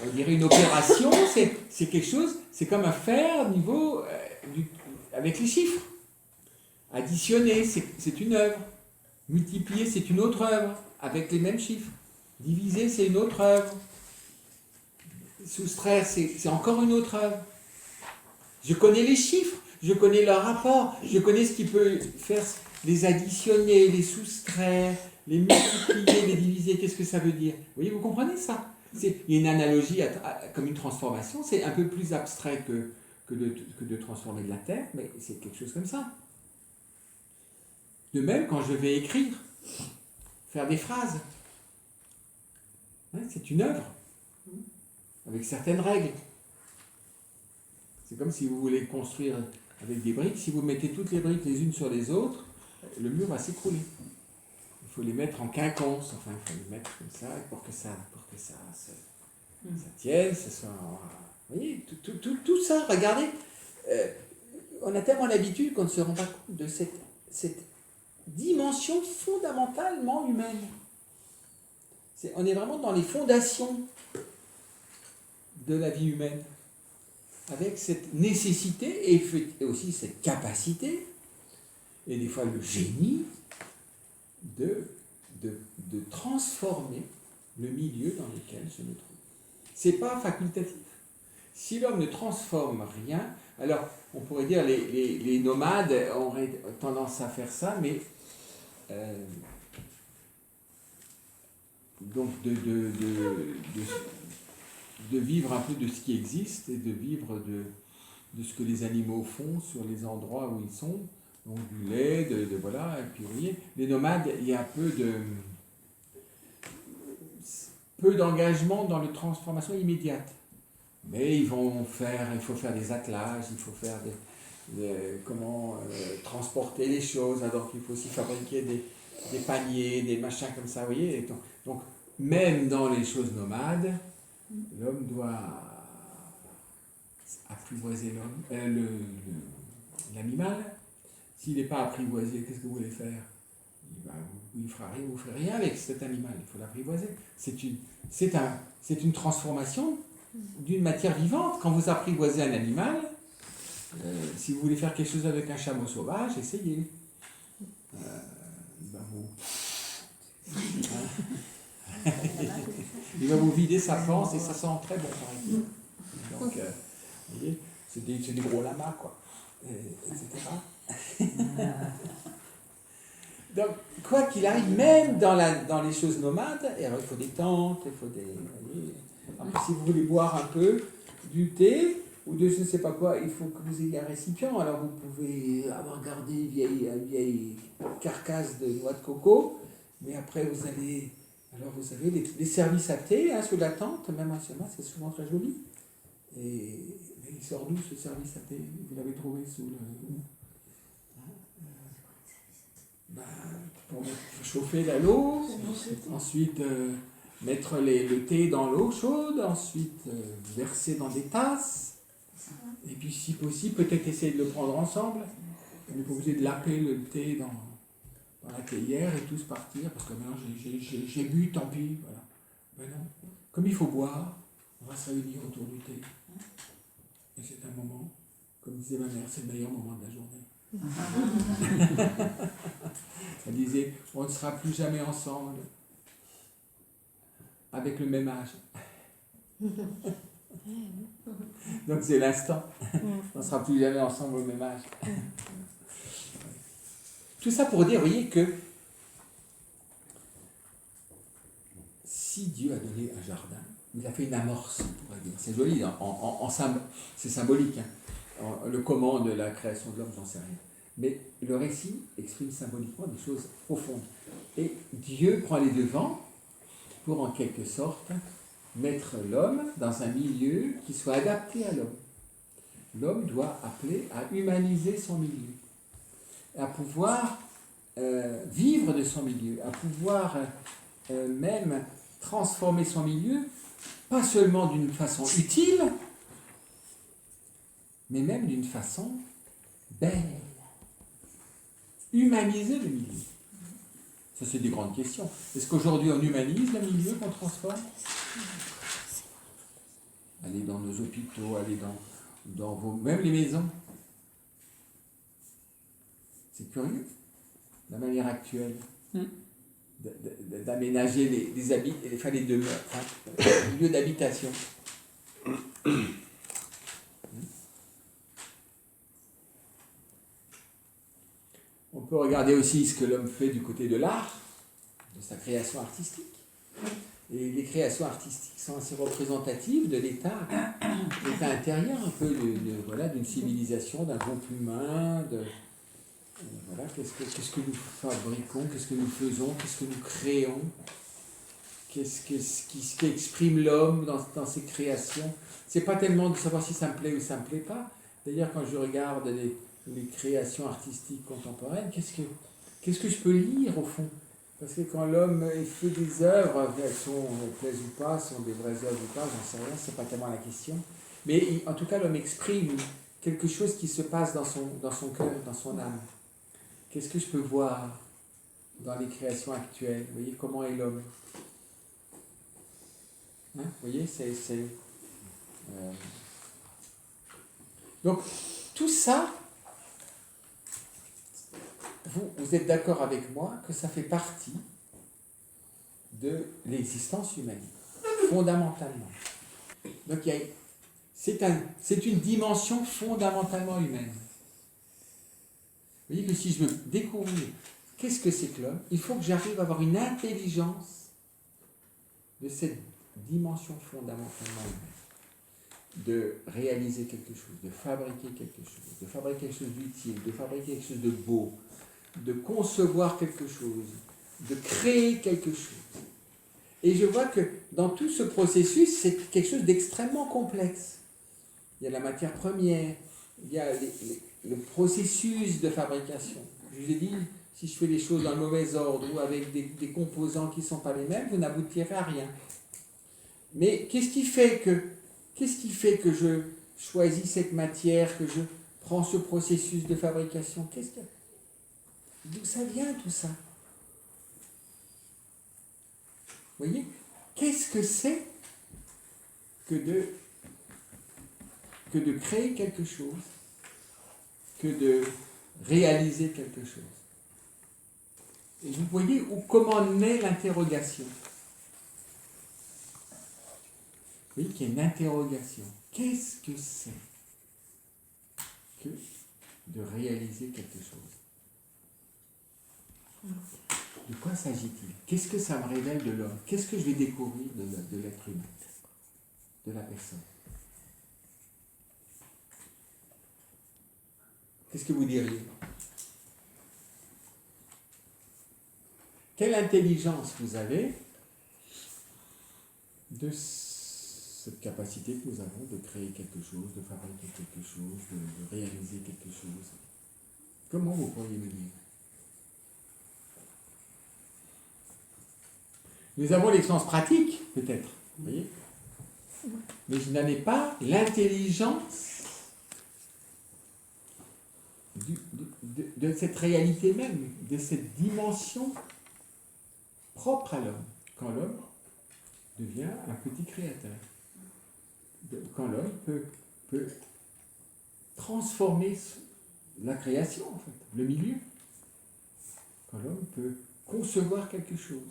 on dirait une opération, c'est quelque chose, c'est comme un faire au niveau avec les chiffres. Additionner, c'est une œuvre. Multiplier, c'est une autre œuvre avec les mêmes chiffres. Diviser, c'est une autre œuvre. Soustraire, c'est encore une autre œuvre. Je connais les chiffres, je connais leur rapport, je connais ce qui peut faire, les additionner, les soustraire, les multiplier, les diviser, qu'est-ce que ça veut dire? Vous voyez, vous comprenez ça? Il y a une analogie comme une transformation, c'est un peu plus abstrait que de transformer de la terre, mais c'est quelque chose comme ça. De même, quand je vais écrire, faire des phrases, hein, c'est une œuvre, avec certaines règles. C'est comme si vous voulez construire avec des briques, si vous mettez toutes les briques les unes sur les autres, le mur va s'écrouler. Il faut les mettre en quinconce, enfin il faut les mettre comme ça pour que ça tienne, ça soit... Vous voyez, tout ça, regardez, on a tellement l'habitude qu'on ne se rend pas compte de cette dimension fondamentalement humaine. On est vraiment dans les fondations de la vie humaine, avec cette nécessité et aussi cette capacité, et des fois le génie, de transformer le milieu dans lequel je me trouve. C'est pas facultatif. Si l'homme ne transforme rien, alors on pourrait dire les nomades auraient tendance à faire ça, mais donc de vivre un peu de ce qui existe et de vivre de ce que les animaux font sur les endroits où ils sont, donc du lait, voilà, et puis vous voyez, les nomades, il y a peu d'engagement dans la transformation immédiate. Mais il faut faire des attelages, il faut faire transporter les choses, alors qu'il faut aussi fabriquer des paniers, des machins comme ça, vous voyez. Donc, même dans les choses nomades, l'homme doit apprivoiser l'animal. S'il n'est pas apprivoisé, qu'est-ce que vous voulez faire? Vous ne ferez rien avec cet animal, il faut l'apprivoiser. C'est une transformation d'une matière vivante. Quand vous apprivoisez un animal, si vous voulez faire quelque chose avec un chameau sauvage, essayez. Il va vous vider sa panse et ça sent très bon, par exemple. Donc, vous voyez, c'est des gros lamas, quoi. Etc. Donc, quoi qu'il arrive, même dans les choses nomades, et alors il faut des tentes, il faut des... Vous voyez, alors, si vous voulez boire un peu du thé ou de je ne sais pas quoi, il faut que vous ayez un récipient. Alors vous pouvez avoir gardé une vieille carcasse de noix de coco, mais après vous allez... Alors vous avez des services à thé sous la tente, même anciennement, c'est souvent très joli. Et mais il sort d'où ce service à thé? Vous l'avez trouvé sous le... Pour chauffer l'eau, ensuite mettre le thé dans l'eau chaude, ensuite verser dans des tasses, et puis si possible peut-être essayer de le prendre ensemble. On n'est pas obligé de laper le thé dans la théière et tous partir, parce que maintenant j'ai bu, tant pis, voilà. Ben non, comme il faut boire, on va se réunir autour du thé. Et c'est un moment, comme disait ma mère, c'est le meilleur moment de la journée. Elle disait, on ne sera plus jamais ensemble avec le même âge. Donc c'est l'instant. On ne sera plus jamais ensemble au même âge. Tout ça pour dire, vous voyez, que si Dieu a donné un jardin, il a fait une amorce, on pourrait dire. C'est joli, c'est symbolique. Le comment de la création de l'homme, j'en sais rien. Mais le récit exprime symboliquement des choses profondes. Et Dieu prend les devants pour, en quelque sorte, mettre l'homme dans un milieu qui soit adapté à l'homme. L'homme doit appeler à humaniser son milieu, à pouvoir vivre de son milieu, à pouvoir même transformer son milieu, pas seulement d'une façon utile, mais même d'une façon belle. Humaniser le milieu. Ça, c'est des grandes questions. Est-ce qu'aujourd'hui, on humanise le milieu qu'on transforme? Allez dans nos hôpitaux, allez dans même les maisons. C'est curieux, la manière actuelle d'aménager les demeures, les lieux d'habitation. On peut regarder aussi ce que l'homme fait du côté de l'art, de sa création artistique. Et les créations artistiques sont assez représentatives de l'état intérieur, un peu d'une civilisation, d'un groupe humain, qu'est-ce que nous fabriquons, qu'est-ce que nous faisons, qu'est-ce que nous créons, qu'est-ce qui exprime l'homme dans ses créations. C'est pas tellement de savoir si ça me plaît ou ça me plaît pas. D'ailleurs, quand je regarde les créations artistiques contemporaines, qu'est-ce que je peux lire au fond? Parce que quand l'homme fait des œuvres, elles plaisent ou pas, sont des vraies œuvres ou pas, j'en sais rien, c'est pas tellement la question. Mais en tout cas, l'homme exprime quelque chose qui se passe dans son cœur, dans son âme. Qu'est-ce que je peux voir dans les créations actuelles? Vous voyez, comment est l'homme? Vous voyez, donc, tout ça, vous êtes d'accord avec moi que ça fait partie de l'existence humaine, fondamentalement. Donc, c'est une dimension fondamentalement humaine. Vous voyez que si je veux découvrir qu'est-ce que c'est que l'homme, il faut que j'arrive à avoir une intelligence de cette dimension fondamentalement humaine, de réaliser quelque chose, de fabriquer quelque chose d'utile, de fabriquer quelque chose de beau, de concevoir quelque chose, de créer quelque chose. Et je vois que dans tout ce processus, c'est quelque chose d'extrêmement complexe. Il y a la matière première, il y a le processus de fabrication. Je vous ai dit, si je fais les choses dans le mauvais ordre ou avec des composants qui ne sont pas les mêmes, vous n'aboutirez à rien. Mais qu'est-ce qui fait que je choisis cette matière, que je prends ce processus de fabrication? D'où ça vient tout ça? Vous voyez? Qu'est-ce que c'est que de créer quelque chose, que de réaliser quelque chose? Et vous voyez comment naît l'interrogation. voyez qu'il y a une interrogation. Qu'est-ce que c'est que de réaliser quelque chose? De quoi s'agit-il? Qu'est-ce que ça me révèle de l'homme? Qu'est-ce que je vais découvrir de l'être humain, de la personne? Qu'est-ce que vous diriez? Quelle intelligence vous avez de cette capacité que nous avons de créer quelque chose, de fabriquer quelque chose, de réaliser quelque chose? Comment vous pourriez me dire? Nous avons l'expérience pratique, peut-être, vous voyez, mais je n'en ai pas l'intelligence de cette réalité même, de cette dimension propre à l'homme, quand l'homme devient un petit créateur, quand l'homme peut transformer la création, en fait, le milieu, quand l'homme peut concevoir quelque chose.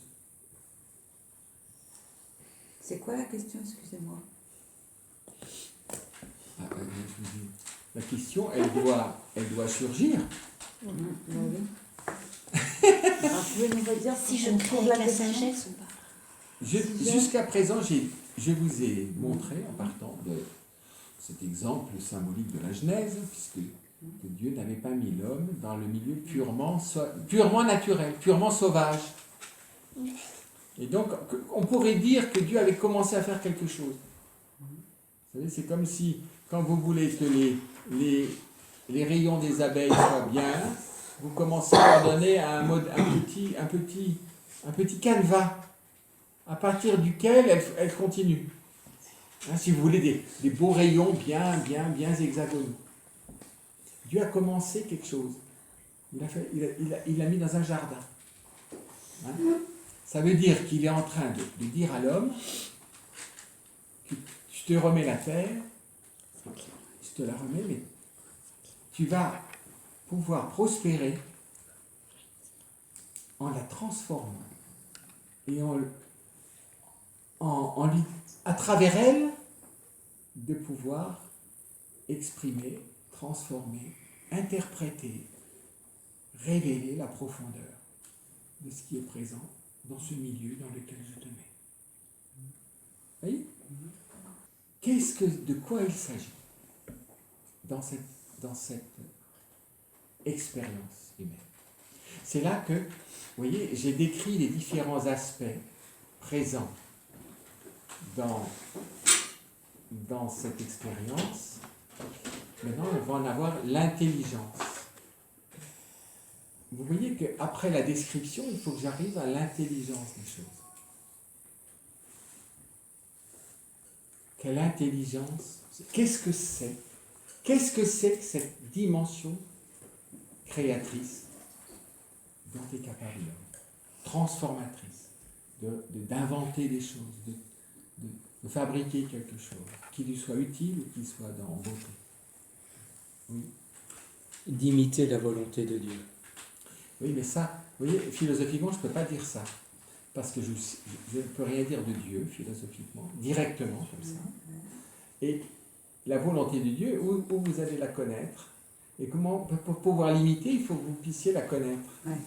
C'est quoi la question, excusez-moi? Je vous dis, la question, elle doit surgir. Oui. Alors, vous pouvez nous redire Si je crée trouve avec la question sagesse ou pas? Jusqu'à présent, je vous ai montré, en partant de cet exemple symbolique de la Genèse, puisque que Dieu n'avait pas mis l'homme dans le milieu purement naturel, purement sauvage. Et donc, on pourrait dire que Dieu avait commencé à faire quelque chose. Vous savez, c'est comme si, quand vous voulez que les rayons des abeilles soient bien, vous commencez à leur donner un petit canevas, à partir duquel elle continue. Hein, si vous voulez des beaux rayons bien hexagonaux. Dieu a commencé quelque chose. Il l'a mis dans un jardin. Hein? Ça veut dire qu'il est en train de dire à l'homme que je te remets la terre, je te la remets, mais tu vas pouvoir prospérer en la transformant et à travers elle de pouvoir exprimer, transformer, interpréter, révéler la profondeur de ce qui est présent dans ce milieu dans lequel je te mets. Vous voyez? De quoi il s'agit dans cette expérience humaine? C'est là que, vous voyez, j'ai décrit les différents aspects présents dans cette expérience. Maintenant, on va en avoir l'intelligence. Vous voyez qu'après la description, il faut que j'arrive à l'intelligence des choses. Quelle intelligence? Qu'est-ce que c'est? Qu'est-ce que c'est que cette dimension créatrice dont est capable l'homme? Transformatrice, d'inventer des choses, de fabriquer quelque chose, qui lui soit utile ou qui soit en beauté. Oui. D'imiter la volonté de Dieu. Oui, mais ça, vous voyez, philosophiquement, je ne peux pas dire ça. Parce que je ne peux rien dire de Dieu, philosophiquement, directement, comme ça. Et la volonté de Dieu, où vous allez la connaître, et comment, pour pouvoir l'imiter, il faut que vous puissiez la connaître. Ouais.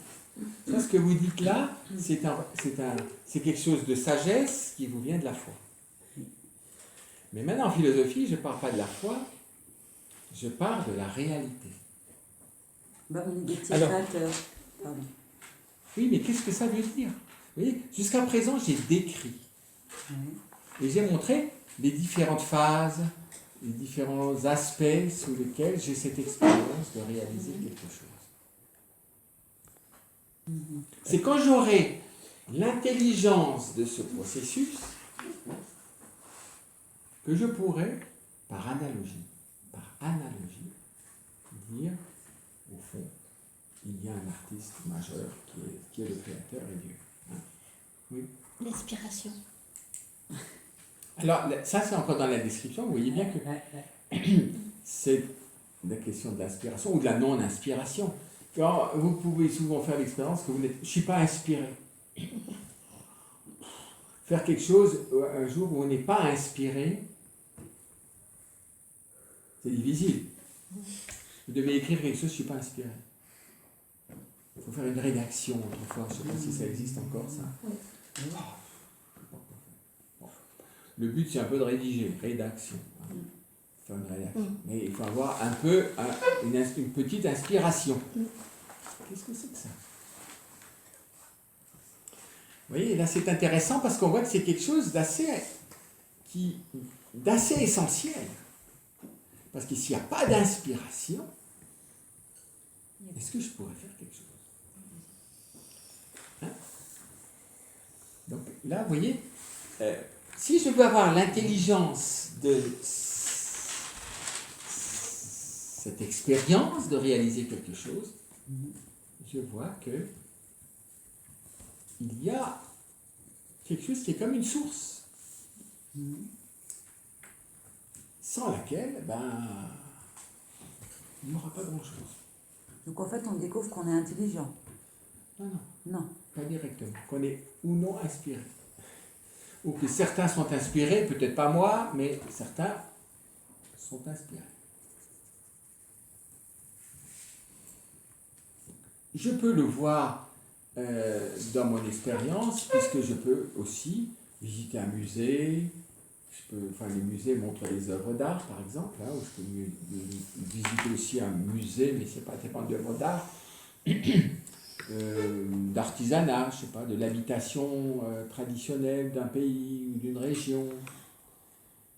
Ça, ce que vous dites là, c'est quelque chose de sagesse qui vous vient de la foi. Mais maintenant, en philosophie, je ne parle pas de la foi, je parle de la réalité. Une des Alors. créateurs. Pardon. Oui, mais qu'est-ce que ça veut dire? Vous voyez, jusqu'à présent, j'ai décrit. Et j'ai montré les différentes phases, les différents aspects sous lesquels j'ai cette expérience de réaliser quelque chose. C'est quand j'aurai l'intelligence de ce processus que je pourrai, par analogie, dire, au fond, il y a un artiste majeur qui est le créateur et Dieu. Hein? Oui. L'inspiration. Alors, ça c'est encore dans la description, vous voyez bien que c'est la question de l'inspiration ou de la non-inspiration. Alors, vous pouvez souvent faire l'expérience que je ne suis pas inspiré. faire quelque chose un jour où on n'est pas inspiré, c'est difficile. Vous devez écrire quelque chose, je ne suis pas inspiré. Il faut faire une rédaction autrefois, je ne sais pas si ça existe encore ça. Bon. Le but c'est un peu de rédiger, rédaction. Hein. Faire une rédaction. Mais il faut avoir un peu une petite inspiration. Qu'est-ce que c'est que ça? Vous voyez, là c'est intéressant parce qu'on voit que c'est quelque chose d'assez essentiel. Parce que s'il n'y a pas d'inspiration, est-ce que je pourrais faire quelque chose? Hein? Donc là, vous voyez, si je veux avoir l'intelligence de cette expérience de réaliser quelque chose, je vois que il y a quelque chose qui est comme une source, sans laquelle, il n'y aura pas grand-chose. Donc en fait, on découvre qu'on est intelligent. Non, Non. pas directement. Qu'on est ou non inspiré. Ou que certains sont inspirés, peut-être pas moi, mais certains sont inspirés. Je peux le voir dans mon expérience, puisque je peux aussi visiter un musée. Les musées montrent les œuvres d'art, par exemple, hein, ou je peux visiter aussi un musée, mais ce n'est pas dépend d'œuvres d'art, d'artisanat, je sais pas, de l'habitation traditionnelle d'un pays ou d'une région.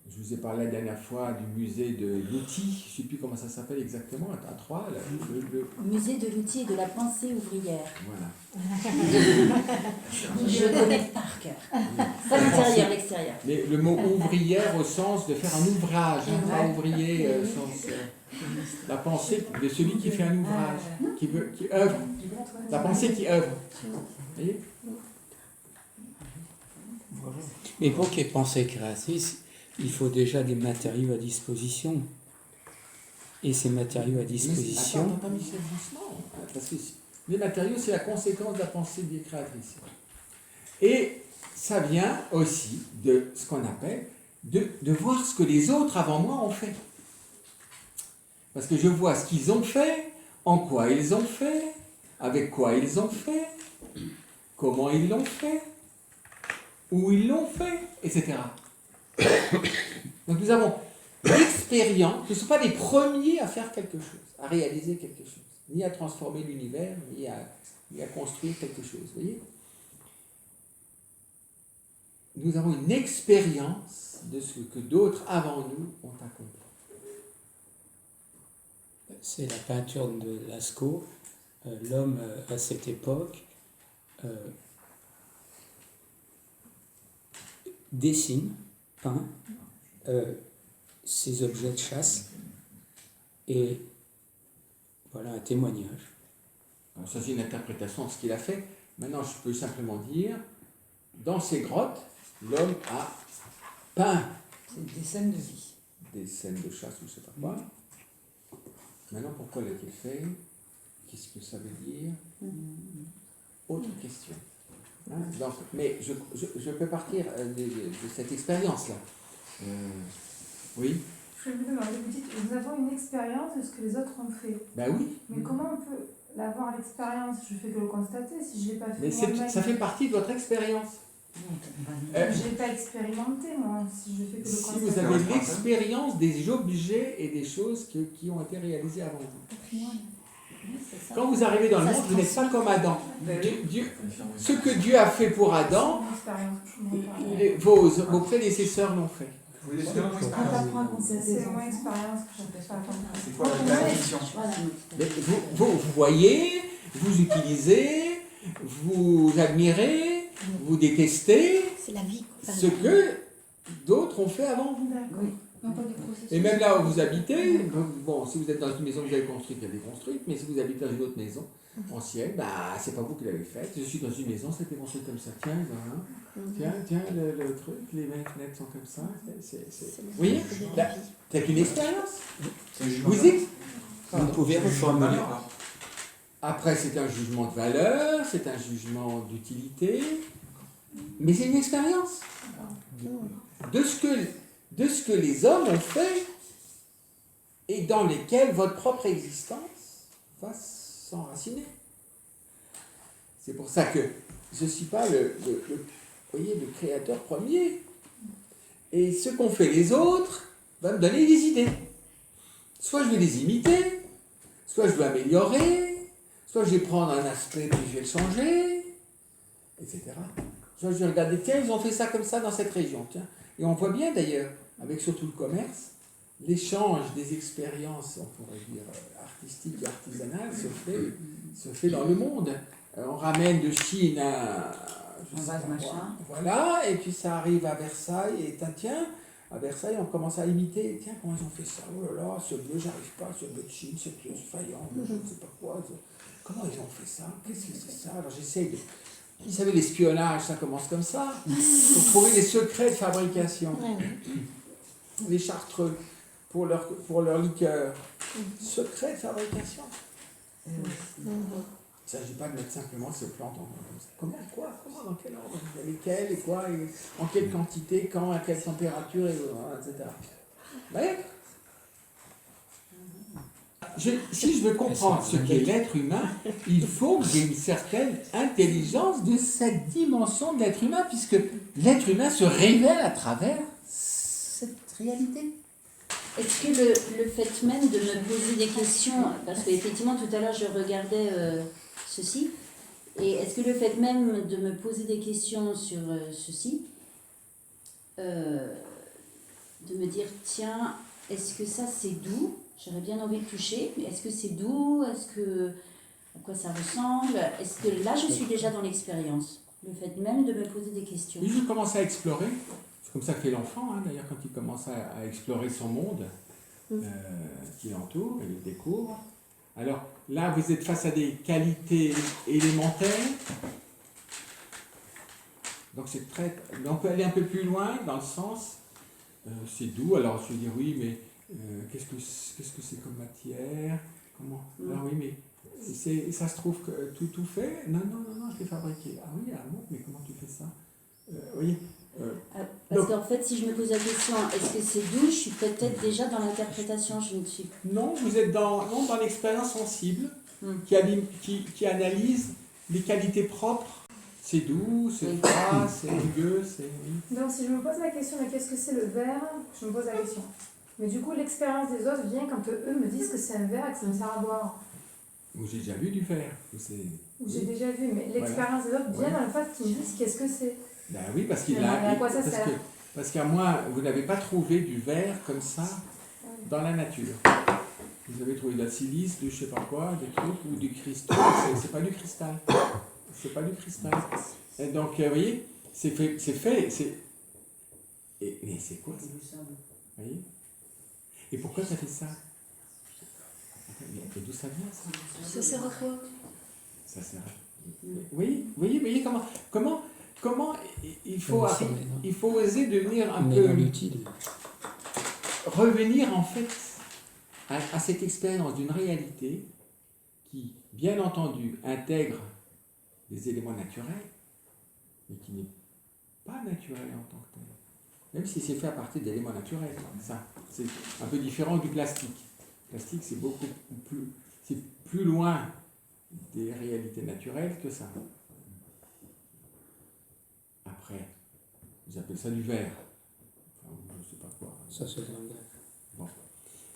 Je vous ai parlé la dernière fois du musée de l'outil, je ne sais plus comment ça s'appelle exactement, à Troyes. Musée de l'outil et de la pensée ouvrière. Voilà. Je connais par cœur. Pas l'intérieur, l'extérieur. Mais le mot ouvrière au sens de faire un ouvrage, hein, pas ouvrier au sens... la pensée de celui qui fait un ouvrage, qui œuvre. La pensée qui œuvre. Vous voyez ? Mais pour qu'il y ait pensée créatrice, il faut déjà des matériaux à disposition. Et ces matériaux à disposition... Attends, Michel, doucement. Parce que les matériaux, c'est la conséquence de la pensée des créatrices. Et ça vient aussi de ce qu'on appelle de voir ce que les autres avant moi ont fait. Parce que je vois ce qu'ils ont fait, en quoi ils ont fait, avec quoi ils ont fait, comment ils l'ont fait, où ils l'ont fait, etc. Donc nous avons l'expérience, nous ne sommes pas les premiers à faire quelque chose, à réaliser quelque chose, ni à transformer l'univers, ni à construire quelque chose. Vous voyez ? Nous avons une expérience de ce que d'autres avant nous ont accompli. C'est la peinture de Lascaux. L'homme, à cette époque, dessine, peint ces objets de chasse et voilà un témoignage. Alors ça, c'est une interprétation de ce qu'il a fait. Maintenant, je peux simplement dire, dans ces grottes, l'homme a peint C'est des scènes de vie. des scènes de chasse ou je ne sais pas quoi. Maintenant, pourquoi l'a-t-il fait? Qu'est-ce que ça veut dire? Autre question. Hein, donc, mais je peux partir de cette expérience-là. Oui? Je vais vous demander, vous dites, nous avons une expérience de ce que les autres ont fait. Ben oui. Mais comment on peut l'avoir l'expérience? Je fais que le constater si je ne l'ai pas fait. Mais ça fait partie de votre expérience. Je ne l'ai pas expérimenté, moi, si je fais que le Si constater. vous avez l'expérience des objets et des choses qui ont été réalisées avant vous. Quand vous arrivez dans le monde, vous n'êtes pas comme Adam. Ce que Dieu a fait pour Adam, vos prédécesseurs l'ont fait. Vous voulez faire mon expérience? C'est mon expérience que je ne fais pas comme ça. C'est quoi la définition? Mais vous voyez, vous utilisez, vous admirez, vous détestez C'est la vie. ce que d'autres ont fait avant vous. D'accord. Et même là où vous habitez, bon, si vous êtes dans une maison que vous avez construite, vous l'avez construite, mais si vous habitez dans une autre maison ancienne, c'est pas vous qui l'avez faite. Je suis dans une maison, c'était construit comme ça. Tiens, voilà. Tiens, le truc, les fenêtres sont comme ça. Vous voyez, c'est une expérience. Vous pouvez reformuler. Après, c'est un jugement de valeur, c'est un jugement d'utilité. Mais c'est une expérience de ce que les hommes ont fait et dans lesquels votre propre existence va s'enraciner. C'est pour ça que je ne suis pas le créateur premier. Et ce qu'ont fait les autres va me donner des idées. Soit je vais les imiter, soit je vais améliorer, soit je vais prendre un aspect puis je vais le changer, etc. Soit je vais regarder, tiens, ils ont fait ça comme ça dans cette région. Tiens. Et on voit bien d'ailleurs, avec surtout le commerce, l'échange des expériences, on pourrait dire, artistiques et artisanales se fait dans le monde. On ramène de Chine un vase machin. Voilà, et puis ça arrive à Versailles, et tiens, à Versailles, on commence à imiter, tiens, comment ils ont fait ça, oh là là, ce bleu, j'arrive pas, ce bleu de Chine, ce bleu faillant, je ne sais pas quoi, comment ils ont fait ça, qu'est-ce que c'est ça, alors j'essaye de... Vous savez, l'espionnage, ça commence comme ça, pour trouver les secrets de fabrication. Les Chartreux, pour leur liqueur, secret de fabrication. Il ne s'agit pas de mettre simplement ces plantes en... Comment, dans quel ordre, lesquelles, et quoi, et en quelle quantité, quand, à quelle température, etc. Vous voyez ? Si je veux comprendre ce qu'est l'être humain, il faut que j'ai une certaine intelligence de cette dimension de l'être humain, puisque l'être humain se révèle à travers cette réalité. Est-ce que le fait même de me poser des questions, parce qu'effectivement tout à l'heure je regardais ceci, et est-ce que le fait même de me poser des questions sur ceci, de me dire tiens, est-ce que ça c'est doux ? J'aurais bien envie de toucher, mais est-ce que c'est doux ? À quoi ça ressemble ? Est-ce que là je suis déjà dans l'expérience ? Le fait même de me poser des questions. Et je commence à explorer. C'est comme ça que fait l'enfant, d'ailleurs, quand il commence à explorer son monde qui l'entoure, il le découvre. Alors là, vous êtes face à des qualités élémentaires. Donc on peut aller un peu plus loin dans le sens, c'est doux. Alors je vais dire oui, mais qu'est-ce que c'est comme matière ? Comment ? Alors oui, mais ça se trouve que tout fait ? Non, je l'ai fabriqué. Ah oui, bon, mais comment tu fais ça ? Oui. Parce qu'en fait, si je me pose la question, est-ce que c'est doux ? Je suis peut-être déjà dans l'interprétation. Je ne suis. Non, vous êtes dans l'expérience sensible qui analyse les qualités propres. C'est doux, c'est froid, c'est rugueux, c'est... Donc si je me pose la question de qu'est-ce que c'est le verre, je me pose la question. Mais du coup, l'expérience des autres vient quand eux me disent que c'est un verre et que ça me sert à boire. Ou j'ai déjà vu du verre. J'ai déjà vu, mais l'expérience des autres vient dans le fait qu'ils me disent qu'est-ce que c'est. Ben oui, parce qu'il Mais à quoi ça sert ? parce qu'à moi, vous n'avez pas trouvé du verre comme ça dans la nature. Vous avez trouvé de la silice, de je sais pas quoi, des trucs, ou du cristal. C'est pas du cristal. C'est pas du cristal. Et donc, vous voyez, c'est fait. Mais c'est quoi ça ? Vous voyez ? Et pourquoi ça fait ça ? Et d'où ça vient ça ? Ça sert à quoi ? Ça sert à... Oui, vous voyez comment il faut oser devenir un peu... Revenir en fait à cette expérience d'une réalité qui, bien entendu, intègre des éléments naturels, mais qui n'est pas naturel en tant que tel. Même si c'est fait à partir d'éléments naturels. Ça, c'est un peu différent du plastique. Le plastique, c'est beaucoup plus... C'est plus loin des réalités naturelles que ça. Après, ils appellent ça du verre. Enfin, je ne sais pas quoi. Ça, c'est le langage. Bon.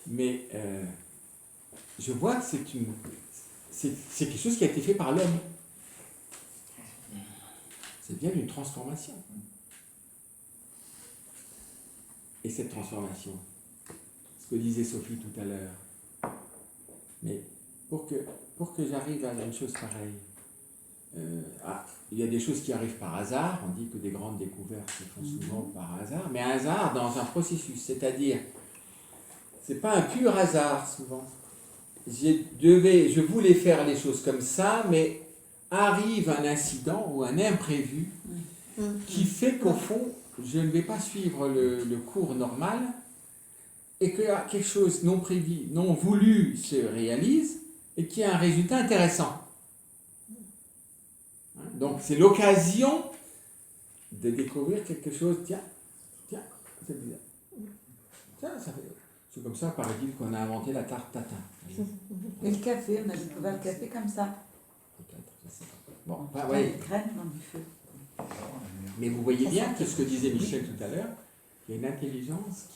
Mais je vois que c'est quelque chose qui a été fait par l'homme. C'est bien une transformation. Et cette transformation, ce que disait Sophie tout à l'heure, mais pour que j'arrive à une chose pareille, il y a des choses qui arrivent par hasard, on dit que des grandes découvertes se font souvent par hasard, mais un hasard dans un processus, c'est-à-dire, c'est pas un pur hasard souvent. Je voulais faire les choses comme ça, mais arrive un incident ou un imprévu qui fait qu'au fond, je ne vais pas suivre le cours normal et que quelque chose non prévu, non voulu se réalise et qui a un résultat intéressant. Donc c'est l'occasion de découvrir quelque chose. Tiens, c'est bizarre. Tiens, ça fait... C'est comme ça, paraît-il, qu'on a inventé la tarte tatin. Et le café, on a découvert le café comme ça. Peut-être, je sais pas. Bon, bah, Ouais, ouais. les graines dans du feu. Mais vous voyez bien que ce que disait Michel tout à l'heure, il y a une intelligence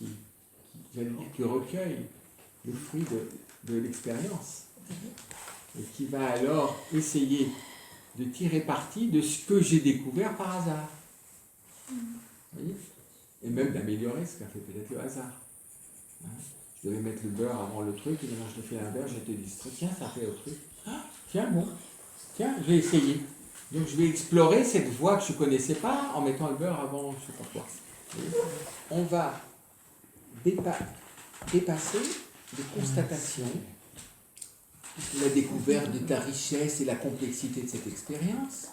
j'allais dire, qui recueille le fruit de l'expérience et qui va alors essayer de tirer parti de ce que j'ai découvert par hasard. Vous voyez ? Et même d'améliorer ce qu'a fait peut-être le hasard. Hein ? Je devais mettre le beurre avant le truc, et maintenant je le fais à l'inverse, j'étais distrait. Tiens, ça fait le truc. Ah, tiens, bon. Tiens, je vais essayer. Donc je vais explorer cette voie que je ne connaissais pas en mettant le beurre avant je ne sais pas quoi. On va dépasser les constatations, la découverte de ta richesse et la complexité de cette expérience,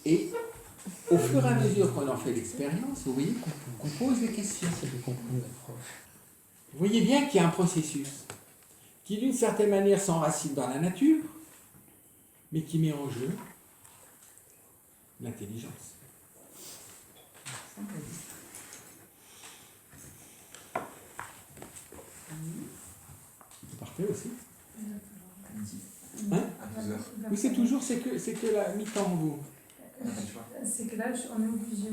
et au fur et à mesure qu'on en fait l'expérience, vous voyez qu'on pose des questions. Vous voyez bien qu'il y a un processus qui d'une certaine manière s'enracine dans la nature, mais qui met en jeu l'intelligence. Vous partez aussi? Hein? À 12 heures. Oui, c'est toujours, c'est que la mi-temps, vous. C'est que là, on est obligé.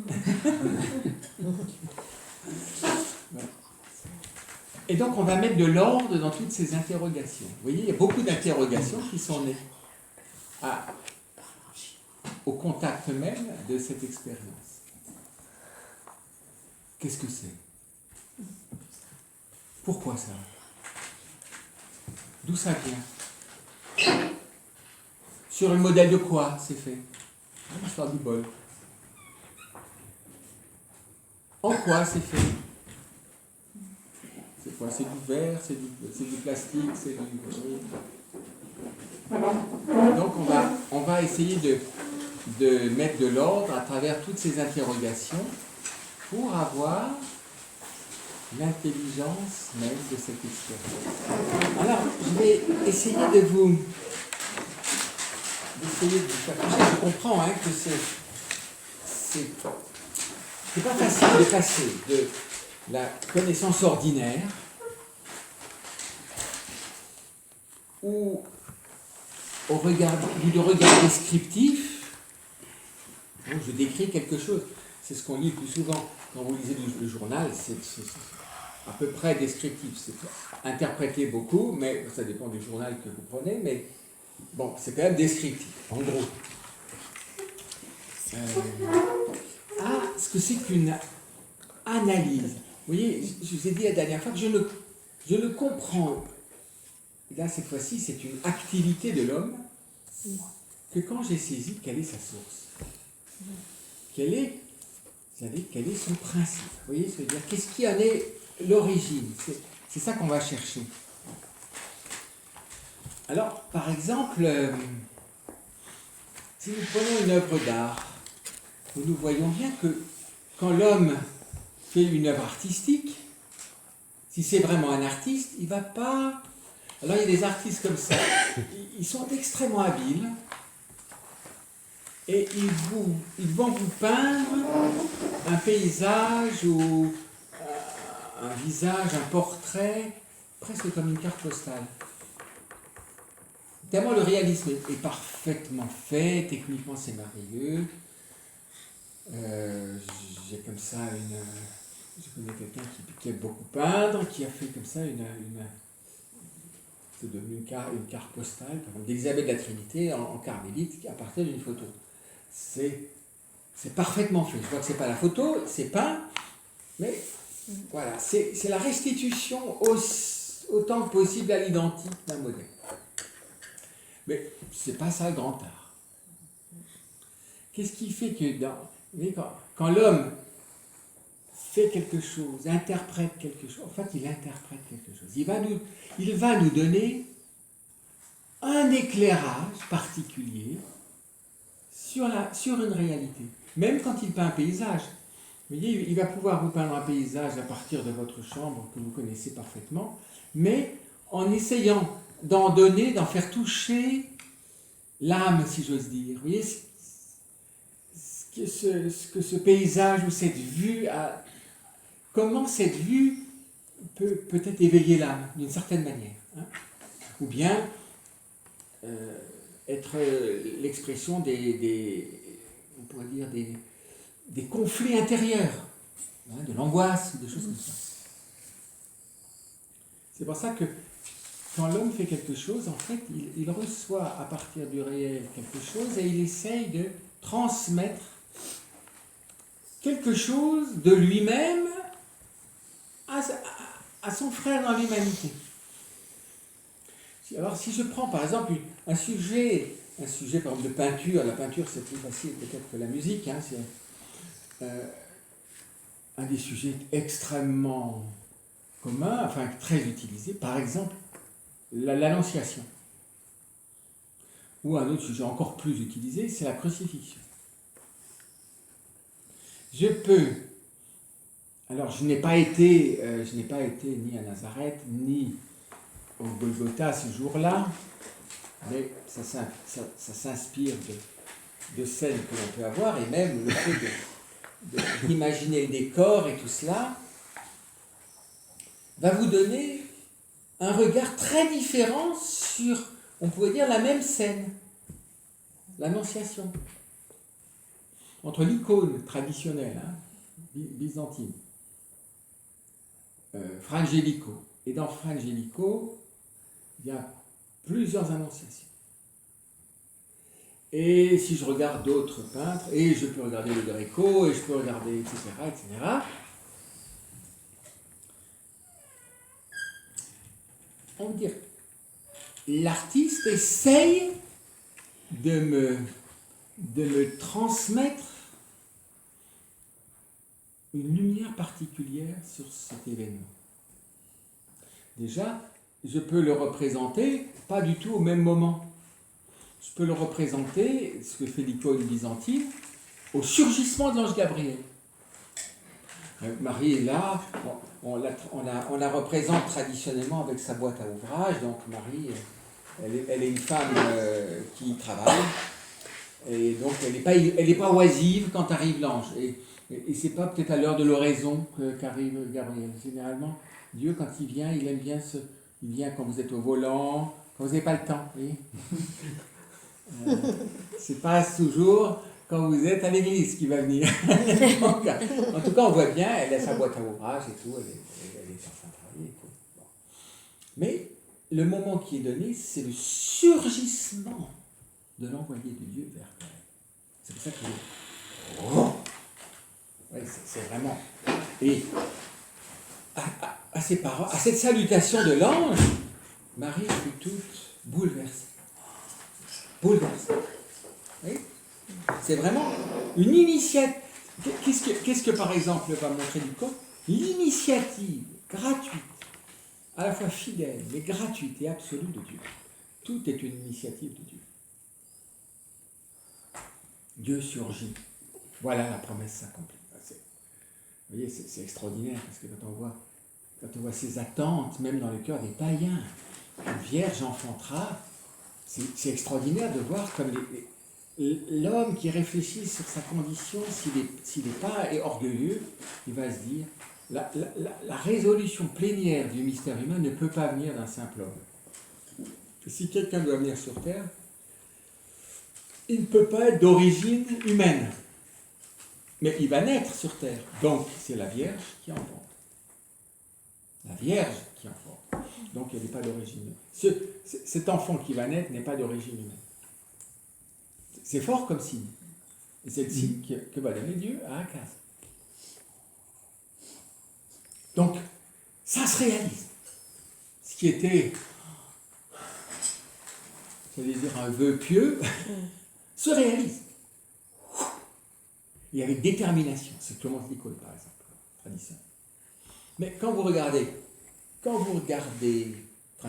Et donc, on va mettre de l'ordre dans toutes ces interrogations. Vous voyez, il y a beaucoup d'interrogations qui sont nées au contact même de cette expérience. Qu'est-ce que c'est? Pourquoi ça? D'où ça vient? Sur le modèle de quoi c'est fait? L'histoire du bol. En quoi c'est fait? C'est quoi? C'est du verre, c'est du plastique, c'est du... Donc on va essayer de mettre de l'ordre à travers toutes ces interrogations pour avoir l'intelligence même de cette expérience. Alors, je vais essayer de vous faire toucher. Je comprends que c'est pas facile de passer de la connaissance ordinaire ou du regard descriptif. Donc je décris quelque chose. C'est ce qu'on lit le plus souvent quand vous lisez le journal, c'est à peu près descriptif. C'est interprété beaucoup, mais ça dépend du journal que vous prenez, mais bon, c'est quand même descriptif, en gros. Ce que c'est qu'une analyse. Vous voyez, je vous ai dit la dernière fois que je ne comprends, là cette fois-ci, c'est une activité de l'homme, que quand j'ai saisi quelle est sa source. Quel est son principe? Vous voyez, c'est-à-dire qu'est-ce qui en est l'origine? C'est ça qu'on va chercher. Alors, par exemple, si nous prenons une œuvre d'art, nous voyons bien que quand l'homme fait une œuvre artistique, si c'est vraiment un artiste, il ne va pas... Alors il y a des artistes comme ça, ils sont extrêmement habiles, et ils vont vous peindre un paysage ou un visage, un portrait, presque comme une carte postale. Tellement le réalisme est parfaitement fait, techniquement c'est merveilleux. J'ai comme ça je connais quelqu'un qui aime beaucoup peindre, qui a fait comme ça c'est devenu une carte postale, par exemple, d'Élisabeth de la Trinité en carmélite à partir d'une photo. C'est parfaitement fait. Je vois que c'est pas la photo, c'est peint, mais voilà, c'est la restitution autant que possible à l'identique d'un modèle. Mais c'est pas ça le grand art. Qu'est-ce qui fait que quand l'homme fait quelque chose, interprète quelque chose, en fait il interprète quelque chose. Il va nous donner un éclairage particulier sur une réalité. Même quand il peint un paysage. Vous voyez, il va pouvoir vous peindre un paysage à partir de votre chambre que vous connaissez parfaitement, mais en essayant d'en faire toucher l'âme, si j'ose dire. Vous voyez, ce que ce paysage ou cette vue a, comment cette vue peut peut-être éveiller l'âme d'une certaine manière, hein, ou bien être l'expression on pourrait dire des conflits intérieurs, hein, de l'angoisse, des choses comme ça. C'est pour ça que quand l'homme fait quelque chose, en fait, il reçoit à partir du réel quelque chose et il essaye de transmettre quelque chose de lui-même à son frère dans l'humanité. Alors si je prends par exemple un sujet par exemple de peinture, la peinture c'est plus facile peut-être que la musique, hein, c'est un des sujets extrêmement communs, enfin très utilisés, par exemple l'Annonciation. Ou un autre sujet encore plus utilisé, c'est la crucifixion. Alors je n'ai pas été ni à Nazareth, ni au Golgotha ce jour-là, mais ça s'inspire de scènes que l'on peut avoir, et même le fait d'imaginer le décor et tout cela va vous donner un regard très différent sur, on pourrait dire, la même scène, l'Annonciation. Entre l'icône traditionnelle, hein, byzantine, Fra Angelico, et dans Fra Angelico, il y a plusieurs annonciations. Et si je regarde d'autres peintres, et je peux regarder le Greco, et je peux regarder, etc., etc., on va dire, l'artiste essaye de me transmettre une lumière particulière sur cet événement. Déjà, je peux le représenter pas du tout au même moment. Je peux le représenter, ce que fait l'icône byzantine, au surgissement de l'ange Gabriel. Marie est là, on la représente traditionnellement avec sa boîte à ouvrage, donc Marie, elle est une femme qui travaille, et donc elle n'est pas oisive quand arrive l'ange. Et c'est pas peut-être à l'heure de l'oraison qu'arrive Gabriel. Généralement, Dieu, quand il vient, il aime bien il vient quand vous êtes au volant, quand vous n'avez pas le temps. Oui. C'est pas toujours quand vous êtes à l'église qu'il va venir. Donc, en tout cas, on voit bien, elle a sa boîte à ouvrage et tout, elle est en train de travailler et tout. Bon. Mais le moment qui est donné, c'est le surgissement de l'envoyé de Dieu vers elle. C'est pour ça que c'est vraiment. Et à ces paroles, à cette salutation de l'ange, Marie fut toute bouleversée. Oui. C'est vraiment une initiative. Qu'est-ce que par exemple va montrer Lucas ? L'initiative gratuite, à la fois fidèle, mais gratuite et absolue de Dieu. Tout est une initiative de Dieu. Dieu surgit. Voilà la promesse s'accomplit. Vous voyez, c'est extraordinaire, parce que quand on voit ces attentes, même dans le cœur des païens, une vierge enfantera, c'est extraordinaire de voir comme l'homme qui réfléchit sur sa condition, s'il n'est pas orgueilleux, il va se dire, la résolution plénière du mystère humain ne peut pas venir d'un simple homme. Si quelqu'un doit venir sur Terre, il ne peut pas être d'origine humaine. Mais il va naître sur Terre. Donc, c'est la Vierge qui enfante. La Vierge qui enfante. Donc, elle n'est pas d'origine humaine. Cet enfant qui va naître n'est pas d'origine humaine. C'est fort comme signe. Et c'est le signe que va donner Dieu à Akaz. Donc, ça se réalise. Ce qui était, j'allais dire, un vœu pieux, se réalise. Et avec détermination. C'est Clémence Nicole, par exemple, tradition. Mais quand vous regardez Fra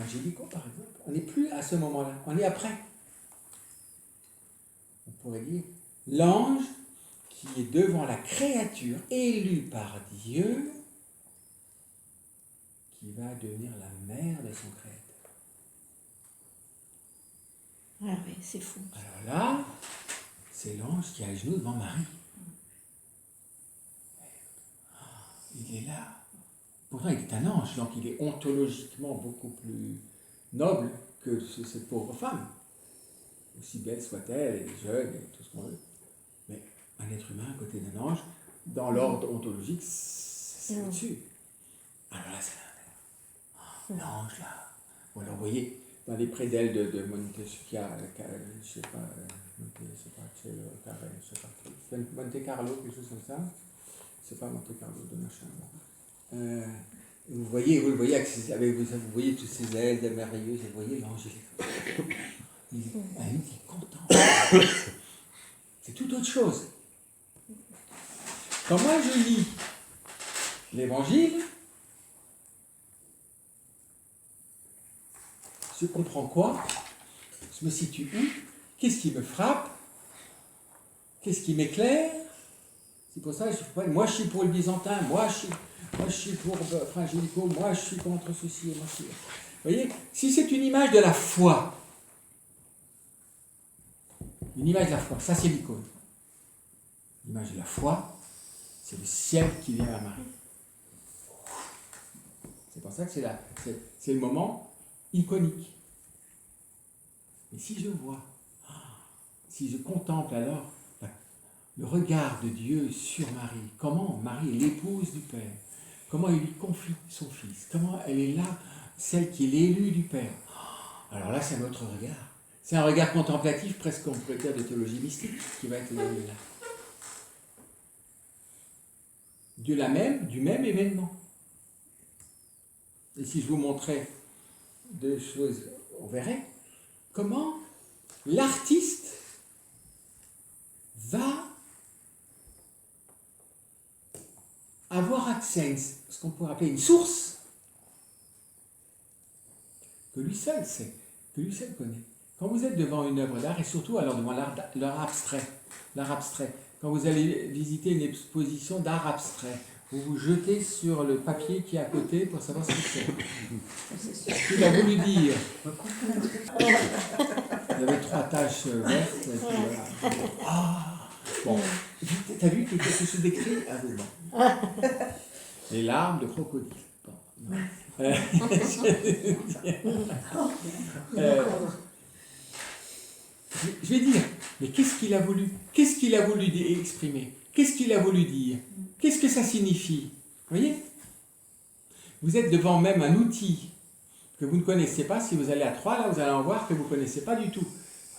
Angelico, par exemple, on n'est plus à ce moment-là, on est après. On pourrait dire l'ange qui est devant la créature élue par Dieu, qui va devenir la mère de son créateur. Ah oui, c'est fou. Alors là, c'est l'ange qui est à genoux devant Marie. il est là. Pourtant, il est un ange, donc il est ontologiquement beaucoup plus noble que cette pauvre femme. Aussi belle soit-elle, et jeune, et tout ce qu'on veut. Mais un être humain à côté d'un ange, dans l'ordre ontologique, c'est au-dessus. Alors là, c'est l'ange, là. Ou alors, vous voyez, dans les prédelles de Montesquieu, je sais pas, Monte Carlo, quelque chose comme ça. C'est pas Monte Carlo de machin. Vous voyez, vous voyez toutes ces ailes merveilleuses, et vous voyez l'ange. Il est content. C'est tout autre chose. Quand moi je lis l'évangile, je comprends quoi? Je me situe où? Qu'est-ce qui me frappe? Qu'est-ce qui m'éclaire? C'est pour ça que moi je suis pour le byzantin, moi je suis pour Frangelico, moi je suis contre ceci et moi je suis... Vous voyez, si c'est une image de la foi, une image de la foi, ça c'est l'icône. L'image de la foi, c'est le ciel qui vient à Marie. C'est pour ça que c'est le moment iconique. Mais si je vois, si je contemple alors le regard de Dieu sur Marie, comment Marie est l'épouse du Père, comment il lui confie son Fils, comment elle est là, celle qui est l'élue du Père. Alors là, c'est un autre regard. C'est un regard contemplatif, presque on pourrait dire de théologie mystique, qui va être là. Du même événement. Et si je vous montrais deux choses, on verrait comment l'artiste va avoir accès à ce qu'on pourrait appeler une source que lui seul sait, que lui seul connaît. Quand vous êtes devant une œuvre d'art, et surtout alors devant l'art abstrait, quand vous allez visiter une exposition d'art abstrait, vous vous jetez sur le papier qui est à côté pour savoir ce que c'est. Ce qu'il a voulu dire. Il y avait 3 taches vertes. Et puis voilà. Ah, bon, t'as vu quelque chose d'écrit? Ah oui, bon. Les larmes de crocodile. Bon, je vais dire, mais qu'est-ce qu'il a voulu? Qu'est-ce qu'il a voulu exprimer? Qu'est-ce qu'il a voulu dire? Qu'est-ce que ça signifie? Vous voyez? Vous êtes devant même un outil que vous ne connaissez pas. Si vous allez à 3, là, vous allez en voir que vous ne connaissez pas du tout.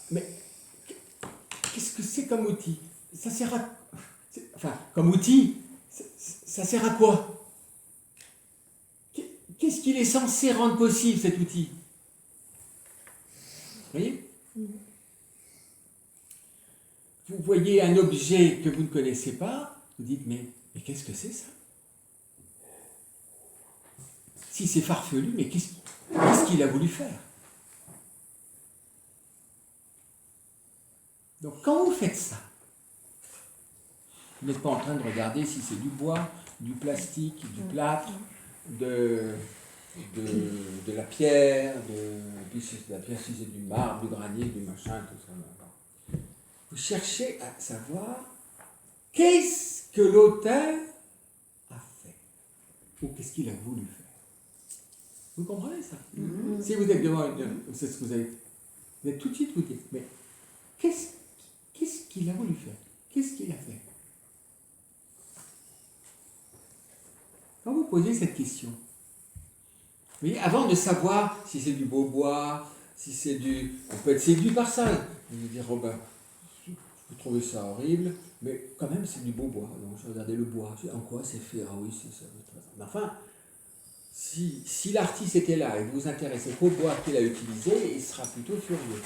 Mais qu'est-ce que c'est comme outil? Ça sert à... Enfin, comme outil, ça sert à quoi? Qu'est-ce qu'il est censé rendre possible, cet outil? Vous voyez? Vous voyez un objet que vous ne connaissez pas, vous dites, mais qu'est-ce que c'est ça? Si c'est farfelu, mais qu'est-ce qu'il a voulu faire? Donc quand vous faites ça, vous n'êtes pas en train de regarder si c'est du bois, du plastique, du plâtre, de la pierre, puis si c'est de la pierre, si c'est du marbre, du granit, du machin, tout ça. Vous cherchez à savoir qu'est-ce que l'auteur a fait, ou qu'est-ce qu'il a voulu faire. Vous comprenez ça? Si vous êtes devant c'est ce que vous avez. Vous êtes tout de suite vous dites, mais qu'est-ce qu'il a voulu faire? Qu'est-ce qu'il a fait? Quand vous posez cette question, vous voyez, avant de savoir si c'est du beau bois, si c'est du... On peut être séduit par ça. Vous vous dire, oh ben, vous trouvez ça horrible, mais quand même c'est du beau bois. Donc je regardais le bois, en quoi c'est fait? Ah oui, c'est ça. Mais enfin, si l'artiste était là et que vous vous intéressez qu'au bois qu'il a utilisé, il sera plutôt furieux.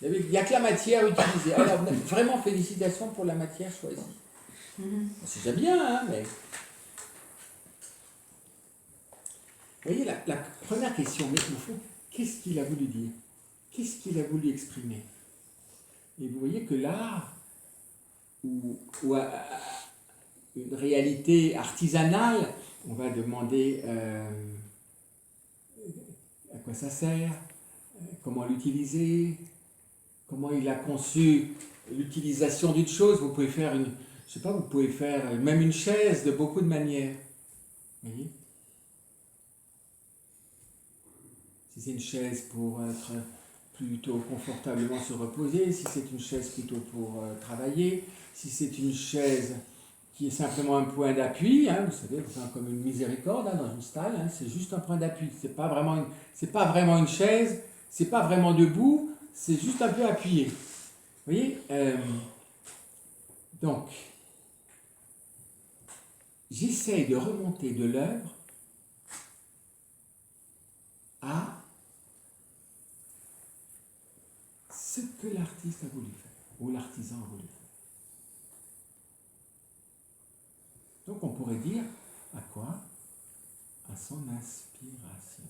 Il n'y a que la matière utilisée. Alors vraiment félicitations pour la matière choisie. C'est déjà bien, hein, mais... Vous voyez, la première question, mais au fond, qu'est-ce qu'il a voulu dire? Qu'est-ce qu'il a voulu exprimer? Et vous voyez que l'art, ou une réalité artisanale, on va demander à quoi ça sert, comment l'utiliser, comment il a conçu l'utilisation d'une chose. Vous pouvez faire Je sais pas, vous pouvez faire même une chaise de beaucoup de manières. Vous voyez? Si c'est une chaise pour être plutôt confortablement se reposer, si c'est une chaise plutôt pour travailler, si c'est une chaise qui est simplement un point d'appui, hein, vous savez, comme une miséricorde hein, dans une stalle, hein, c'est juste un point d'appui. C'est pas vraiment une chaise, c'est pas vraiment debout, c'est juste un peu appuyé. Vous voyez? Donc, j'essaye de remonter de l'œuvre à ce que l'artiste a voulu faire, ou l'artisan a voulu faire. Donc on pourrait dire à quoi? À son inspiration.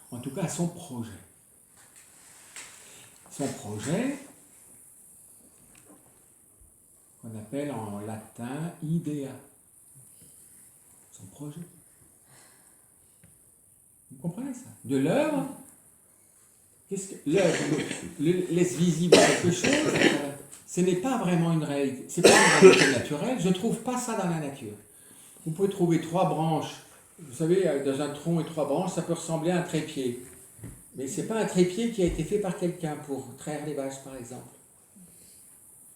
En tout cas à son projet. Son projet, qu'on appelle en latin idea. Son projet. Vous comprenez ça? De l'œuvre, qu'est-ce que l'œuvre laisse visible quelque chose? Ce n'est pas vraiment une réalité. C'est pas une réalité naturelle. Je ne trouve pas ça dans la nature. Vous pouvez trouver 3 branches. Vous savez, dans un tronc et 3 branches, ça peut ressembler à un trépied. Mais ce n'est pas un trépied qui a été fait par quelqu'un pour traire les vaches, par exemple.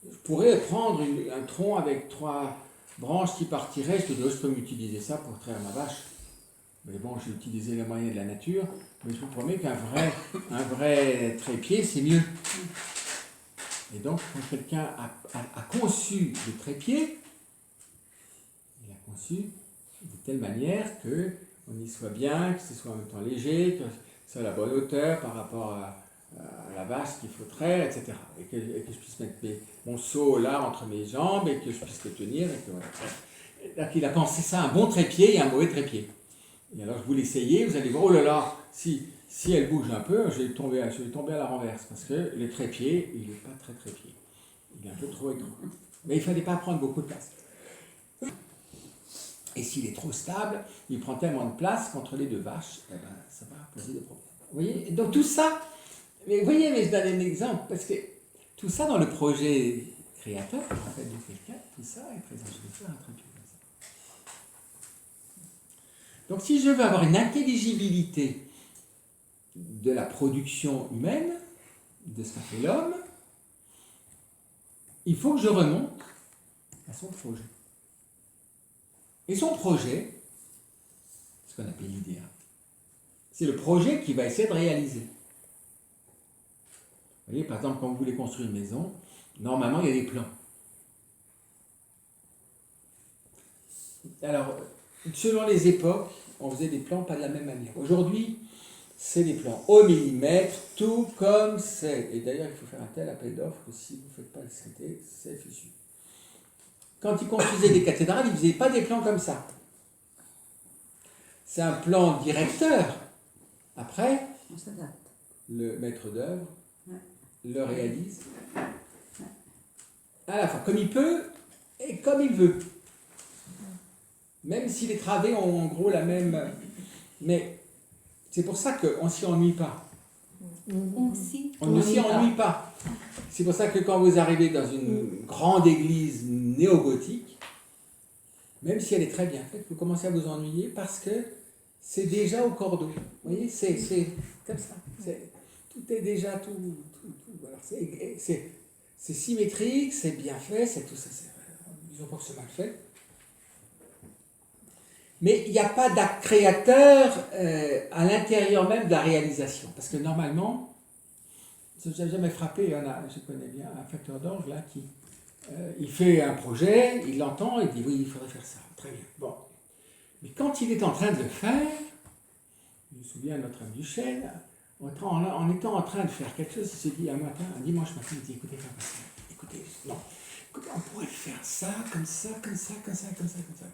Je pourrais prendre un tronc avec 3 branches qui partiraient. Je te dis, oh, je peux m'utiliser ça pour traire ma vache. Mais bon, j'ai utilisé les moyens de la nature. Mais je vous promets qu'un vrai trépied, c'est mieux. Et donc, quand quelqu'un a conçu le trépied, il a conçu de telle manière qu'on y soit bien, que ce soit en même temps léger, que ce soit à la bonne hauteur par rapport à la vache qu'il faut traire, etc. Et que je puisse mettre mon seau là entre mes jambes et que je puisse le tenir. Et que, voilà. Donc, il a pensé ça, un bon trépied et un mauvais trépied. Et alors, vous l'essayez, vous allez voir, oh là là, si elle bouge un peu, je vais tomber à la renverse, parce que le trépied, il n'est pas très trépied. Il est un peu trop étroit. Mais il ne fallait pas prendre beaucoup de place. Et s'il est trop stable, il prend tellement de place qu'entre les 2 vaches, eh ben, ça va poser des problèmes. Vous voyez? Donc tout ça, mais vous voyez, mais je donne un exemple, parce que tout ça dans le projet créateur, en fait, de quelqu'un, tout ça est présent. Je vais faire un trépied comme ça. Donc si je veux avoir une intelligibilité de la production humaine, de ce qu'a fait l'homme, il faut que je remonte à son projet. Et son projet, ce qu'on appelle l'idéal, c'est le projet qu'il va essayer de réaliser. Vous voyez, par exemple, quand vous voulez construire une maison, normalement, il y a des plans. Alors, selon les époques, on faisait des plans pas de la même manière. Aujourd'hui, c'est des plans au millimètre, tout comme c'est. Et d'ailleurs, il faut faire un tel appel d'offres que si vous ne faites pas le traité, c'est fichu. Quand ils construisaient des cathédrales, ils ne faisaient pas des plans comme ça. C'est un plan directeur. Après, On s'adapte. le maître d'œuvre Ouais. le réalise à la fois comme il peut et comme il veut. Même si les travées ont en gros la même... Mais c'est pour ça qu'on ne s'y ennuie pas. On ne s'y ennuie pas. C'est pour ça que quand vous arrivez dans une grande église néo-gothique, même si elle est très bien faite, vous commencez à vous ennuyer parce que c'est déjà au cordeau. Vous voyez, c'est comme ça. Tout est déjà tout alors c'est symétrique, c'est bien fait, c'est tout ça. Disons pas que c'est mal fait. Mais il n'y a pas d'acte créateur à l'intérieur même de la réalisation. Parce que normalement, je n'ai jamais frappé, je connais bien un facteur d'orge là qui il fait un projet, il l'entend, il dit oui, il faudrait faire ça. Très bien. Bon. Mais quand il est en train de le faire, je me souviens de notre ami Duchesne, en étant en train de faire quelque chose, il se dit un dimanche matin, il dit écoutez, non, écoutez, on pourrait faire ça, comme ça, comme ça, comme ça, comme ça, comme ça.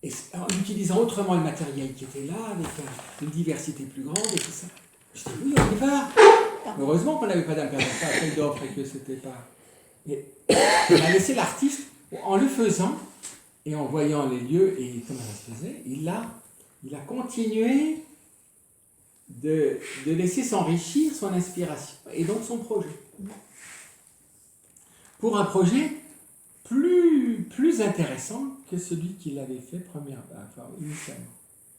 Et en utilisant autrement le matériel qui était là, avec une diversité plus grande et tout ça. Je dis oui, on y va. Heureusement qu'on n'avait pas d'appel d'offres et que c'était pas. Mais on a laissé l'artiste, en le faisant et en voyant les lieux et comment ça se faisait, il a continué de laisser s'enrichir son inspiration et donc son projet. pour un projet plus intéressant que celui qu'il avait fait initialement,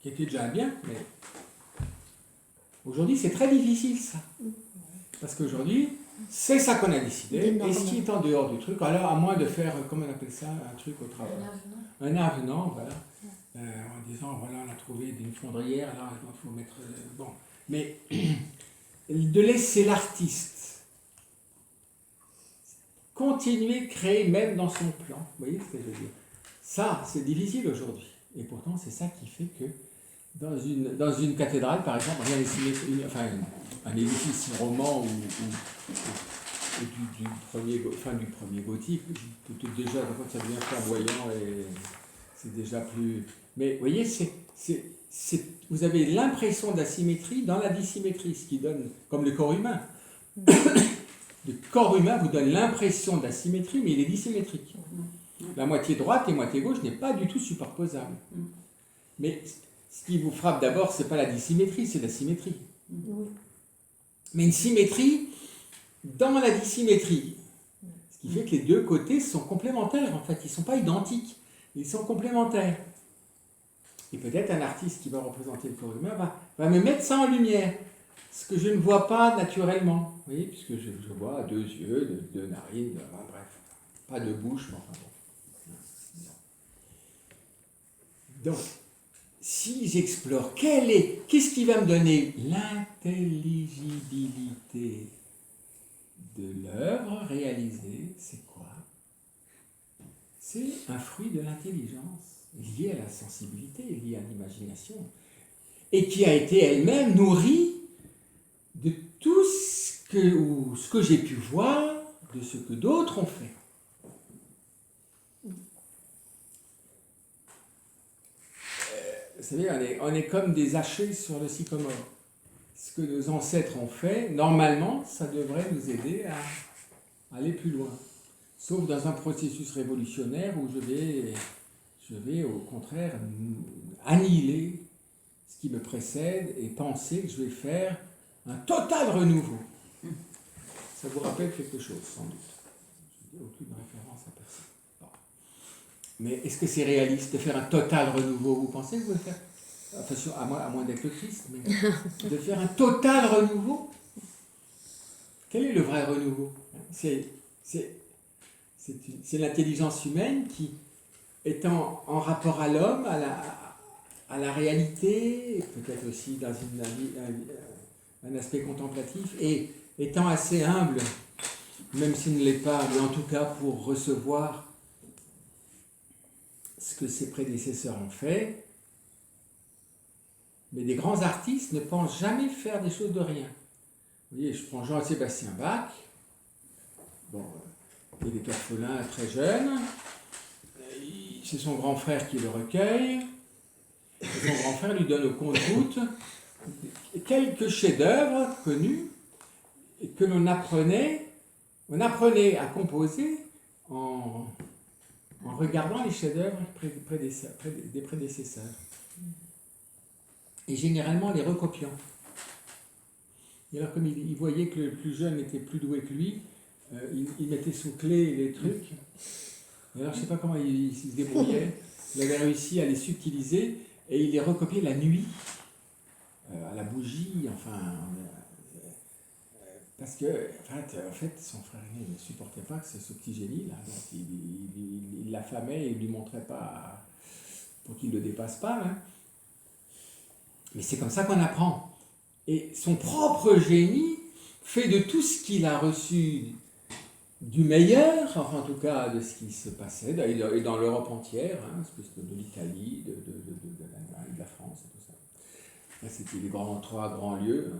qui était déjà bien, mais aujourd'hui c'est très difficile ça. Parce qu'aujourd'hui, c'est ça qu'on a décidé, et ce qui est en dehors du truc, alors à moins de faire, comment on appelle ça, un truc au travail. Un avenant, voilà, en disant, voilà, on a trouvé une fondrière, alors il faut mettre... bon, mais de laisser l'artiste continuer de créer même dans son plan, vous voyez ce que je veux dire? Ça, c'est difficile aujourd'hui, et pourtant c'est ça qui fait que dans une cathédrale, par exemple, rien un édifice roman ou du premier gothique, déjà, quand ça devient flamboyant, et c'est déjà plus... Mais vous voyez, vous avez l'impression d'asymétrie dans la dissymétrie, ce qui donne, comme le corps humain. Le corps humain vous donne l'impression d'asymétrie, mais il est dissymétrique. La moitié droite et moitié gauche n'est pas du tout superposable. Mais ce qui vous frappe d'abord, ce n'est pas la dissymétrie, c'est la symétrie. Mais une symétrie dans la dissymétrie. Ce qui fait que les deux côtés sont complémentaires, en fait. Ils ne sont pas identiques, ils sont complémentaires. Et peut-être un artiste qui va représenter le corps humain va me mettre ça en lumière, ce que je ne vois pas naturellement. Vous voyez, puisque je vois 2 yeux, 2 narines, bref, pas de bouche, mais enfin bon. Donc, si j'explore, qu'est-ce qui va me donner l'intelligibilité de l'œuvre réalisée, c'est quoi? C'est un fruit de l'intelligence, lié à la sensibilité, lié à l'imagination, et qui a été elle-même nourrie de tout ce que j'ai pu voir, de ce que d'autres ont fait. Vous savez, on est comme des hachés sur le sycomore. Ce que nos ancêtres ont fait, normalement, ça devrait nous aider à aller plus loin. Sauf dans un processus révolutionnaire où je vais au contraire annihiler ce qui me précède et penser que je vais faire un total renouveau. Ça vous rappelle quelque chose, sans doute. Je n'ai aucune référence à personne. Bon. Mais est-ce que c'est réaliste de faire un total renouveau? Vous pensez que vous allez faire, enfin, à moins d'être le Christ, mais de faire un total renouveau? Quel est le vrai renouveau? C'est l'intelligence humaine qui, étant en rapport à l'homme, à la réalité, peut-être aussi dans un aspect contemplatif, et étant assez humble, même s'il ne l'est pas, mais en tout cas pour recevoir ce que ses prédécesseurs ont fait. Mais des grands artistes ne pensent jamais faire des choses de rien. Vous voyez, je prends Jean-Sébastien Bach. Bon, il est orphelin très jeune. C'est son grand frère qui le recueille. Et son grand frère lui donne au compte-gouttes quelques chefs-d'œuvre connus et que on apprenait à composer en regardant les chefs-d'œuvre des prédécesseurs. Et généralement les recopiant. Et alors comme il voyait que le plus jeune était plus doué que lui, il mettait sous clé les trucs. Et alors je ne sais pas comment il se débrouillait. Il avait réussi à les subtiliser et il les recopiait la nuit, à la bougie, enfin... parce que, en fait, son frère aîné ne supportait pas que ce petit génie-là. Donc il l'affamait et il ne lui montrait pas pour qu'il ne le dépasse pas. Hein. Mais c'est comme ça qu'on apprend. Et son propre génie fait de tout ce qu'il a reçu du meilleur, enfin en tout cas de ce qui se passait, et dans l'Europe entière, hein, de l'Italie, de l'Allemagne, de la France et tout ça. Là, c'était les 3 grands lieux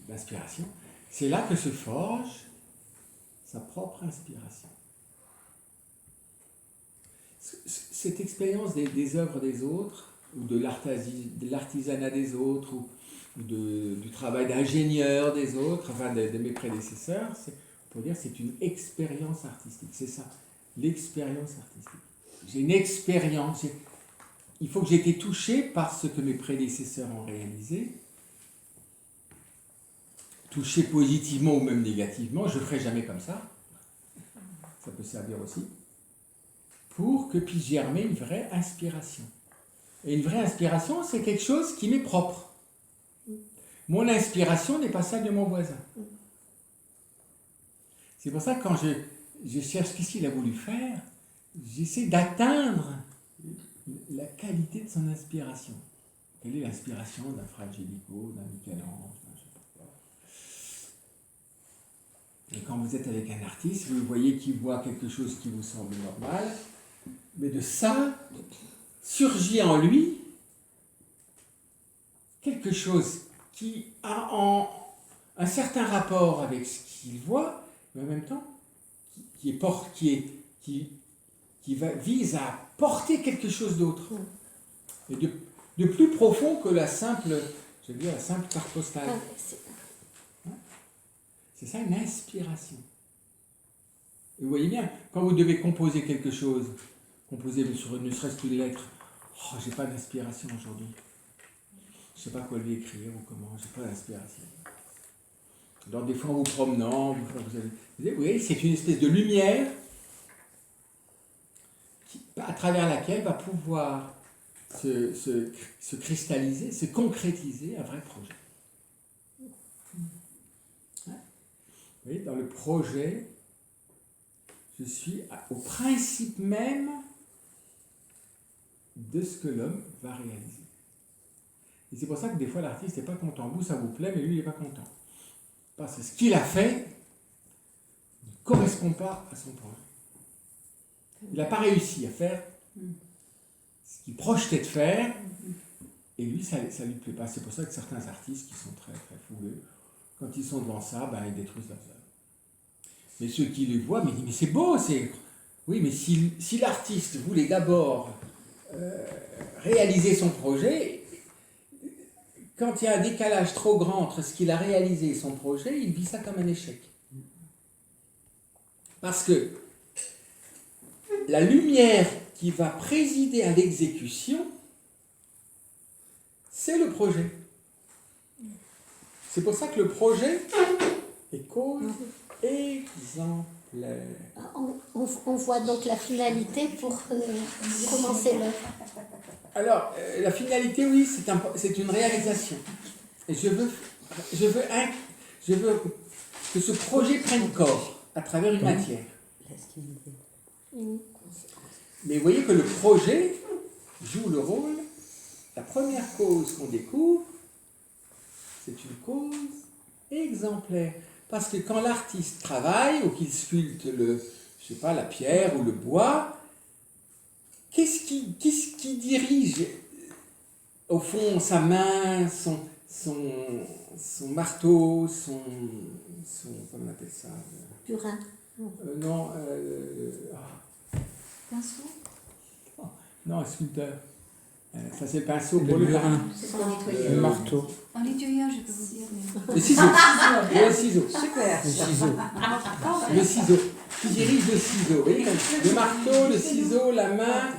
d'inspiration. C'est là que se forge sa propre inspiration. Cette expérience des œuvres des autres, ou de l'artisanat des autres, ou du travail d'ingénieur des autres, enfin de mes prédécesseurs, on peut dire c'est une expérience artistique. C'est ça, l'expérience artistique. J'ai une expérience. Il faut que j'ai été touché par ce que mes prédécesseurs ont réalisé. toucher positivement ou même négativement, je ne ferai jamais comme ça. Ça peut servir aussi. Pour que puisse germer une vraie inspiration. Et une vraie inspiration, c'est quelque chose qui m'est propre. Mon inspiration n'est pas celle de mon voisin. C'est pour ça que quand je cherche ce qu'il a voulu faire, j'essaie d'atteindre la qualité de son inspiration. Quelle est l'inspiration d'un Fra Angelico, d'un Michel-Ange, je sais pas quoi. Et quand vous êtes avec un artiste, vous voyez qu'il voit quelque chose qui vous semble normal, mais de ça surgit en lui quelque chose qui a un certain rapport avec ce qu'il voit, mais en même temps vise à porter quelque chose d'autre. Et de plus profond que la simple carte postale. C'est ça une inspiration. Et vous voyez bien, quand vous devez composer quelque chose, composer sur ne serait-ce qu'une lettre, j'ai pas d'inspiration aujourd'hui. Je sais pas quoi lui écrire ou comment, j'ai pas d'inspiration. Alors des fois en vous promenant, vous voyez, c'est une espèce de lumière à travers laquelle va pouvoir se cristalliser, se concrétiser un vrai projet. Vous voyez, dans le projet, je suis au principe même de ce que l'homme va réaliser. Et c'est pour ça que des fois l'artiste n'est pas content. Vous, ça vous plaît, mais lui, il n'est pas content. Parce que ce qu'il a fait ne correspond pas à son projet. Il n'a pas réussi à faire ce qu'il projetait de faire, et lui, ça ne lui plaît pas. C'est pour ça que certains artistes qui sont très, très fougueux, quand ils sont devant ça, ils détruisent leurs œuvres. Mais ceux qui les voient, mais disent, mais c'est beau, c'est... Oui, mais si l'artiste voulait d'abord réaliser son projet, quand il y a un décalage trop grand entre ce qu'il a réalisé et son projet, il vit ça comme un échec. Parce que la lumière qui va présider à l'exécution, c'est le projet. C'est pour ça que le projet est cause exemplaire. On voit donc la finalité pour commencer l'œuvre. Alors, la finalité, oui, c'est une réalisation. Et je veux que ce projet prenne corps à travers une matière. Mais vous voyez que le projet joue le rôle. La première cause qu'on découvre, c'est une cause exemplaire. Parce que quand l'artiste travaille ou qu'il sculpte la pierre ou le bois, qu'est-ce qui dirige au fond sa main, son marteau, son comment on appelle ça, Burin. non, Pinceau. non, un sculpteur. Ça c'est le pinceau pour Le le burin, C'est pour nettoyer. le marteau, Un nettoyeur, je peux vous dire. Mais... le ciseau. Super. le ciseau. Le ciseau. Qui dirige le ciseau. Vous voyez, le marteau, le ciseau, la main.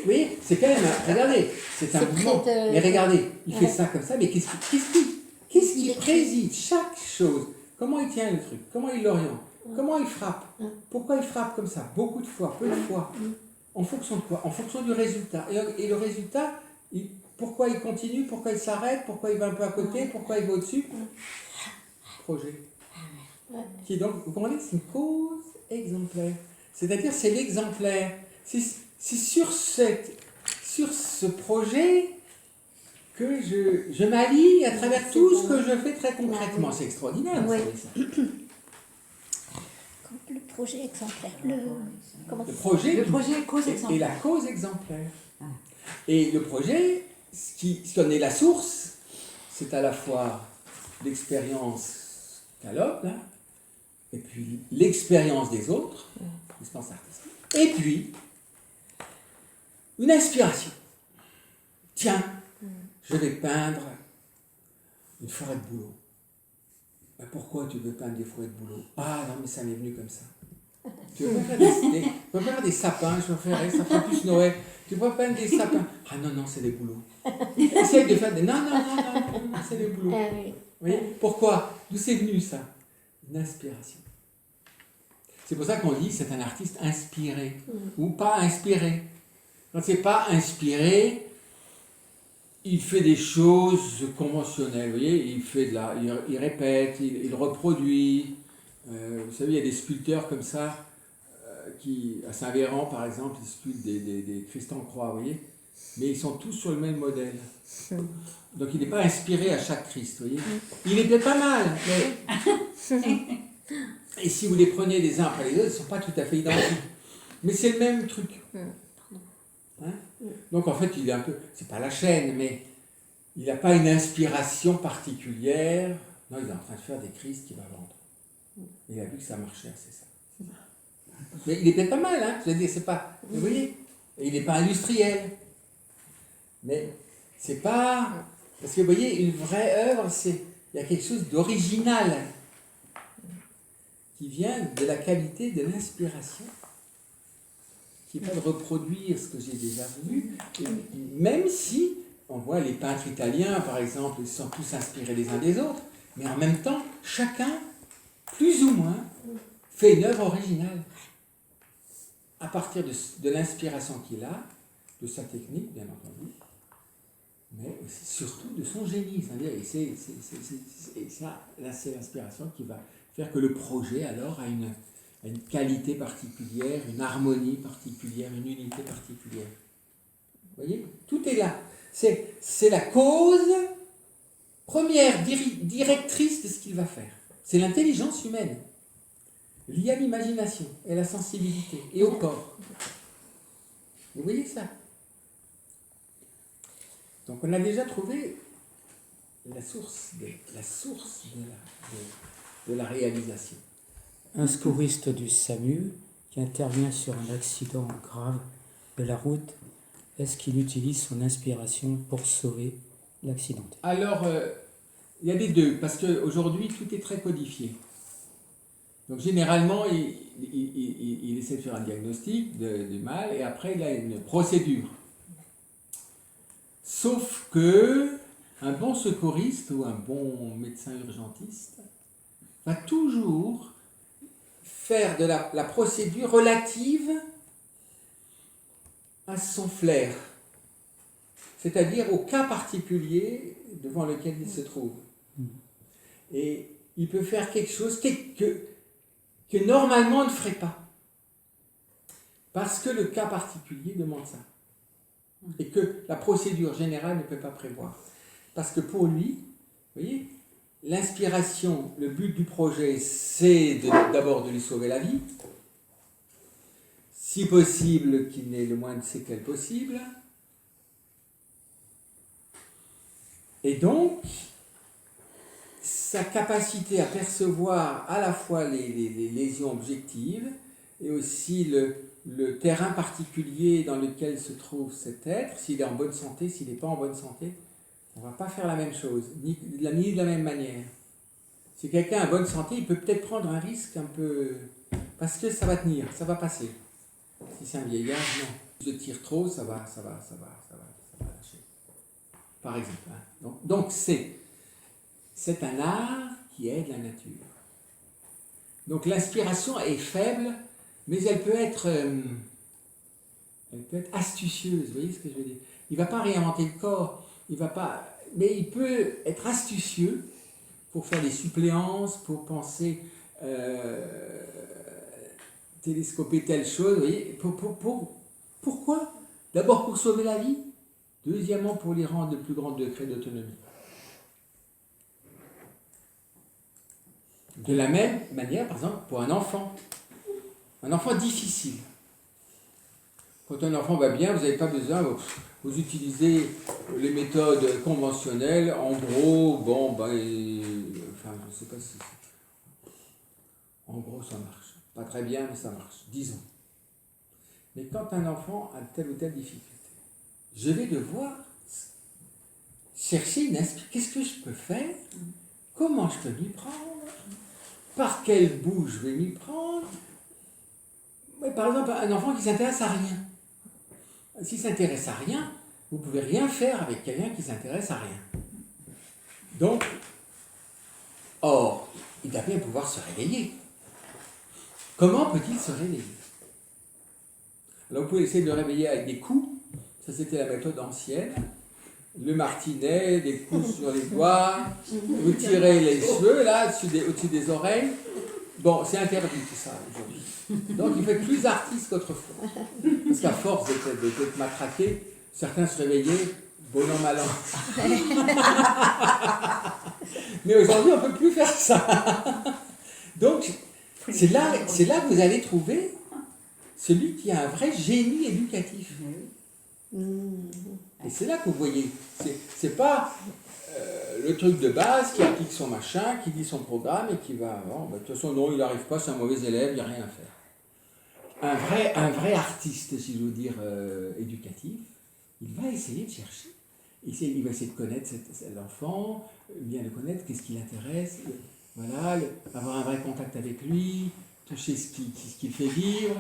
Oui, c'est quand même. Regardez, c'est un C'est mouvement. près de- Mais regardez, il fait ça comme ça, mais qu'est-ce qui préside chaque chose? Comment il tient le truc? Comment il l'oriente? Comment il frappe? Pourquoi il frappe comme ça? Beaucoup de fois, peu de fois. En fonction de quoi? En fonction du résultat. Et le résultat, pourquoi il continue? Pourquoi il s'arrête? Pourquoi il va un peu à côté? Pourquoi il va au-dessus? Projet. Qui est donc, vous comprenez, c'est une cause exemplaire. C'est-à-dire, c'est l'exemplaire. C'est sur ce projet que je m'aligne à travers tout ce que je fais très concrètement. C'est extraordinaire, vous Oui. savez ça. Le projet exemplaire. Comment Le projet, Le projet cause et exemplaire. la cause exemplaire. Et le projet, ce qu'on est la source, c'est à la fois l'expérience qu'a l'homme, là, et puis l'expérience des autres, l'expérience artistique, et puis une inspiration. Tiens, je vais peindre une forêt de bouleaux. Ben pourquoi tu veux peindre des forêts de bouleaux? Ah non, mais ça m'est venu comme ça. Tu veux pas faire des sapins, je ferai, ça fera plus Noël. Tu peux pas peindre des sapins. Ah non, c'est des bouleaux. Essaye de faire des... Non. c'est le boulot. Ah oui. Vous voyez? Pourquoi? D'où c'est venu ça? Une inspiration. C'est pour ça qu'on dit c'est un artiste inspiré ou pas inspiré. Quand c'est pas inspiré, il fait des choses conventionnelles. Vous voyez, il répète, il reproduit. Vous savez, il y a des sculpteurs comme ça qui, à Saint-Véran par exemple, ils sculptent des Christ en croix, vous voyez. Mais ils sont tous sur le même modèle. Donc il n'est pas inspiré à chaque Christ, vous voyez. Il est peut-être pas mal, mais... Et si vous les prenez les uns après les autres, ils ne sont pas tout à fait identiques. Mais c'est le même truc. Hein? Donc en fait, il est un peu... C'est pas la chaîne, mais il n'a pas une inspiration particulière. Non, il est en train de faire des Christ qu'il va vendre. Il a vu que ça marchait, c'est ça. Mais il est peut-être pas mal, hein. Je veux dire, c'est pas... Vous voyez? Et il n'est pas industriel. Mais c'est pas... Parce que vous voyez, une vraie œuvre, c'est... Il y a quelque chose d'original qui vient de la qualité de l'inspiration, qui n'est pas de reproduire ce que j'ai déjà vu, et même si on voit les peintres italiens, par exemple, ils sont tous inspirés les uns des autres, mais en même temps, chacun, plus ou moins, fait une œuvre originale, à partir de l'inspiration qu'il a, de sa technique, bien entendu, mais aussi, surtout de son génie. C'est-à-dire, et ça, là, c'est l'inspiration qui va faire que le projet, alors, a une qualité particulière, une harmonie particulière, une unité particulière. Vous voyez? Tout est là. C'est la cause première, directrice de ce qu'il va faire. C'est l'intelligence humaine, liée à l'imagination, et à la sensibilité, et au corps. Vous voyez ça? Donc on a déjà trouvé la source de la réalisation. Un secouriste du SAMU qui intervient sur un accident grave de la route, est-ce qu'il utilise son inspiration pour sauver l'accidenté? Alors, il y a des deux, parce qu'aujourd'hui, tout est très codifié. Donc généralement, il essaie de faire un diagnostic du mal, et après, il a une procédure. Sauf que un bon secouriste ou un bon médecin urgentiste va toujours faire de la procédure relative à son flair, c'est-à-dire au cas particulier devant lequel il se trouve. Et il peut faire quelque chose que normalement on ne ferait pas, parce que le cas particulier demande ça, et que la procédure générale ne peut pas prévoir. Parce que pour lui, vous voyez, l'inspiration, le but du projet, c'est d'abord de lui sauver la vie, si possible qu'il n'ait le moins de séquelles possible. Et donc, sa capacité à percevoir à la fois les lésions objectives et aussi le terrain particulier dans lequel se trouve cet être, s'il est en bonne santé, s'il n'est pas en bonne santé, on ne va pas faire la même chose, ni de la même manière. Si quelqu'un a bonne santé, il peut peut-être prendre un risque un peu... parce que ça va tenir, ça va passer. Si c'est un vieillard, non. Si je tire trop, ça va lâcher. Par exemple. Hein. Donc c'est un art qui aide la nature. Donc l'inspiration est faible, mais elle peut être astucieuse. Vous voyez ce que je veux dire? Il ne va pas réinventer le corps. Mais il peut être astucieux pour faire des suppléances, pour penser télescoper telle chose, vous voyez, pourquoi? D'abord pour sauver la vie, deuxièmement pour les rendre de plus grands degrés d'autonomie. De la même manière, par exemple, pour un enfant difficile. Quand un enfant va bien, vous n'avez pas besoin, vous utilisez les méthodes conventionnelles, en gros, enfin, je ne sais pas si... En gros, ça marche. Pas très bien, mais ça marche, disons. Mais quand un enfant a telle ou telle difficulté, je vais devoir chercher une inspiration. Qu'est-ce que je peux faire? Comment je peux m'y prendre? Par quel bout je vais m'y prendre? Par exemple, un enfant qui ne s'intéresse à rien. S'il ne s'intéresse à rien, vous ne pouvez rien faire avec quelqu'un qui ne s'intéresse à rien. Donc, or, il doit bien pouvoir se réveiller. Comment peut-il se réveiller? Alors, vous pouvez essayer de le réveiller avec des coups. Ça, c'était la méthode ancienne. Le martinet, des coups sur les doigts, vous tirez les cheveux, là, au-dessus des oreilles. Bon, c'est interdit tout ça aujourd'hui. Donc, il faut être plus artiste qu'autrefois. Parce qu'à force d'être matraqué, certains se réveillaient, bon an, mal an. Mais aujourd'hui, on ne peut plus faire ça. Donc, c'est là que vous allez trouver celui qui a un vrai génie éducatif. Et c'est là que vous voyez. C'est pas le truc de base qui applique son machin, qui dit son programme et qui va. Bon, de toute façon, non, il n'arrive pas, c'est un mauvais élève, il n'y a rien à faire. Un vrai artiste, si je veux dire, éducatif, il va essayer de chercher. Il va essayer de connaître l'enfant, bien le connaître, qu'est-ce qui l'intéresse, voilà, avoir un vrai contact avec lui, toucher ce qu'il fait vivre,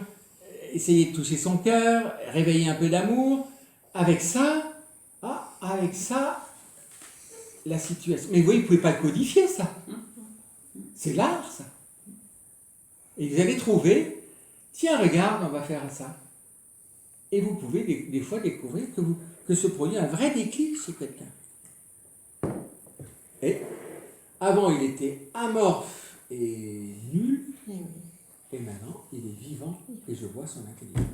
essayer de toucher son cœur, réveiller un peu d'amour. Avec ça, la situation. Mais vous voyez, vous ne pouvez pas le codifier, ça. C'est l'art, ça. Et vous allez trouver, tiens, regarde, on va faire ça. Et vous pouvez des fois découvrir que se produit un vrai déclic chez quelqu'un. Et avant, il était amorphe et nul, et maintenant, il est vivant et je vois son intelligence.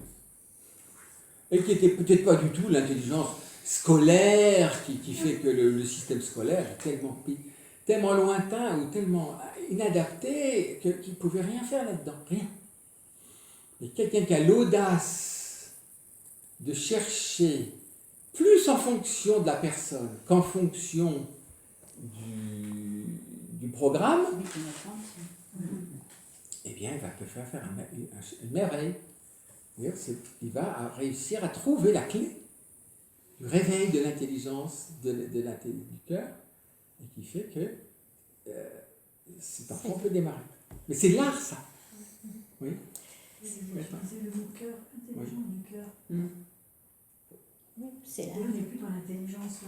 Et qui n'était peut-être pas du tout l'intelligence scolaire qui fait que le système scolaire est tellement lointain ou tellement inadapté qu'il ne pouvait rien faire là-dedans, rien. Mais quelqu'un qui a l'audace de chercher plus en fonction de la personne qu'en fonction du programme, eh bien, il va te faire une merveille. Il va réussir à trouver la clé du réveil de l'intelligence, du cœur, et qui fait que cet enfant peut démarrer. Mais c'est l'art, ça. Oui. C'est le mot cœur, intelligence du cœur. C'est là. On n'est plus dans l'intelligence.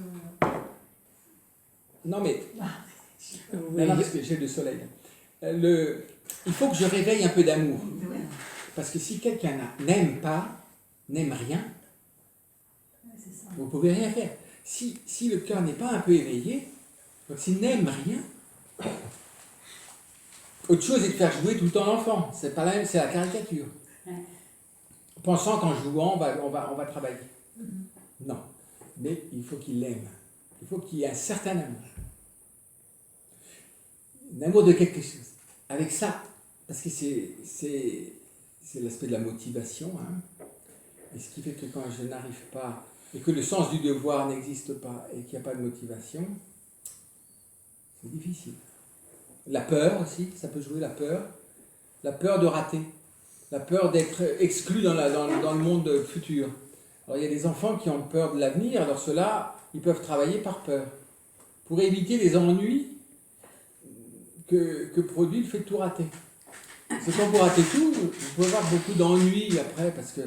Non, mais. Oui. Non, parce que j'ai le soleil. Il faut que je réveille un peu d'amour. Parce que si quelqu'un n'aime rien, vous ne pouvez rien faire. Si le cœur n'est pas un peu éveillé, donc s'il n'aime rien, autre chose est de faire jouer tout le temps l'enfant. C'est pas la même, c'est la caricature. Ouais. Pensant qu'en jouant, on va travailler. Non. Mais il faut qu'il l'aime. Il faut qu'il y ait un certain amour. Un amour de quelque chose. Avec ça, parce que c'est l'aspect de la motivation. Hein. Et ce qui fait que quand je n'arrive pas, et que le sens du devoir n'existe pas, et qu'il n'y a pas de motivation, c'est difficile. La peur aussi, ça peut jouer, la peur de rater, la peur d'être exclu dans le monde futur. Alors il y a des enfants qui ont peur de l'avenir, alors ceux-là, ils peuvent travailler par peur, pour éviter les ennuis que produit le fait de tout rater. C'est quand vous ratez tout, vous pouvez avoir beaucoup d'ennuis après, parce que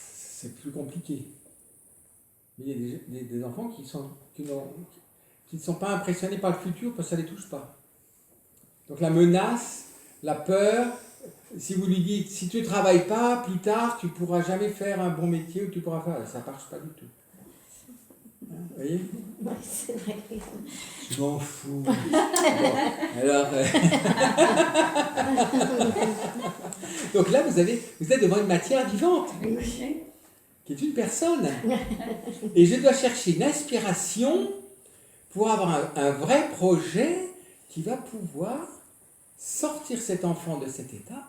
c'est plus compliqué. Mais il y a des enfants qui ne sont pas impressionnés par le futur parce que ça ne les touche pas. Donc la menace, la peur, si vous lui dites, si tu ne travailles pas, plus tard, tu ne pourras jamais faire un bon métier ou tu pourras faire, ça ne marche pas du tout. Hein, vous voyez ? Ouais, c'est vrai. Je m'en fous. Bon, alors, donc là, vous êtes devant une matière vivante, qui est une personne. Et je dois chercher une inspiration pour avoir un vrai projet qui va pouvoir sortir cet enfant de cet état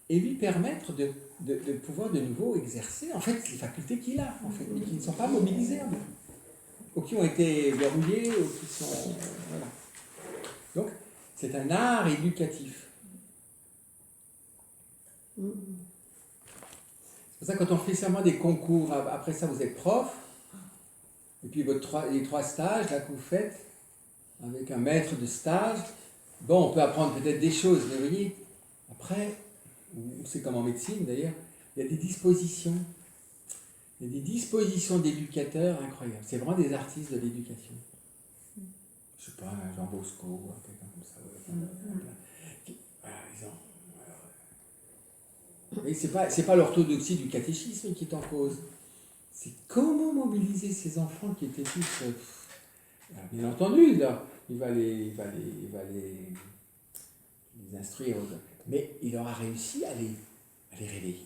et lui permettre de pouvoir de nouveau exercer en fait les facultés qu'il a, en fait, mais qui ne sont pas mobilisables, ou qui ont été verrouillées, ou qui sont... voilà. Donc, c'est un art éducatif. C'est pour ça que quand on fait seulement des concours, après ça vous êtes prof, et puis les 3 stages là, que vous faites, avec un maître de stage, bon, on peut apprendre peut-être des choses, mais vous voyez, après, c'est comme en médecine d'ailleurs, il y a des dispositions. Il y a des dispositions d'éducateurs incroyables. C'est vraiment des artistes de l'éducation. je sais pas, un Jean Bosco, ou quelqu'un comme ça. Voilà, ils ont, mais c'est pas l'orthodoxie du catéchisme qui est en cause. C'est comment mobiliser ces enfants qui étaient tous... bien entendu, là, il va les instruire, mais il aura réussi à les réveiller.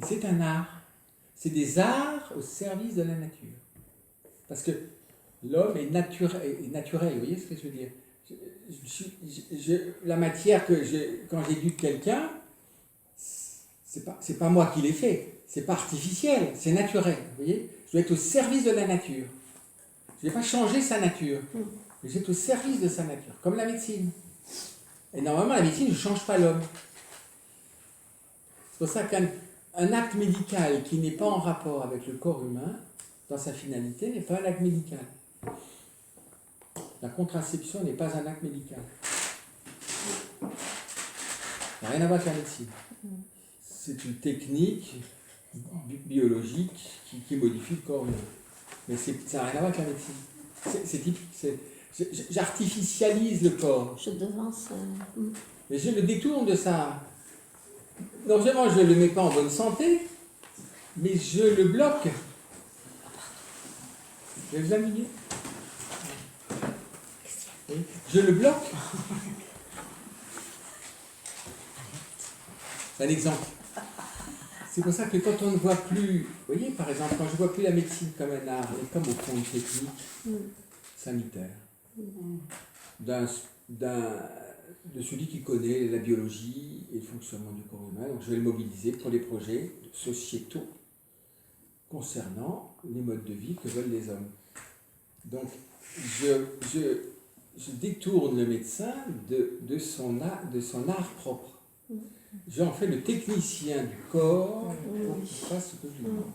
Et c'est un art. C'est des arts au service de la nature. Parce que l'homme est naturel, vous voyez ce que je veux dire? La matière quand j'éduque quelqu'un, c'est pas moi qui l'ai fait, c'est pas artificiel, c'est naturel, vous voyez? Je dois être au service de la nature. Je ne vais pas changer sa nature, mais je vais être au service de sa nature, comme la médecine. Et normalement, la médecine ne change pas l'homme. C'est pour ça qu'un acte médical qui n'est pas en rapport avec le corps humain, dans sa finalité, n'est pas un acte médical. La contraception n'est pas un acte médical. Ça n'a rien à voir avec la médecine. C'est une technique biologique qui modifie le corps humain. Mais ça n'a rien à voir avec la médecine. C'est typique. J'artificialise le corps. Je devance. Mais je le détourne de ça. Non seulement je ne le mets pas en bonne santé, mais je le bloque. Je vais vous amuser. Je le bloque. C'est un exemple. C'est pour ça que quand on ne voit plus, vous voyez par exemple, quand je ne vois plus la médecine comme un art, mais comme au fond une technique sanitaire, de celui qui connaît la biologie et le fonctionnement du corps humain, donc je vais le mobiliser pour les projets sociétaux concernant les modes de vie que veulent les hommes. Donc je détourne le médecin de son art propre. J'en fais le technicien du corps pour qu'il fasse ce que je lui demande.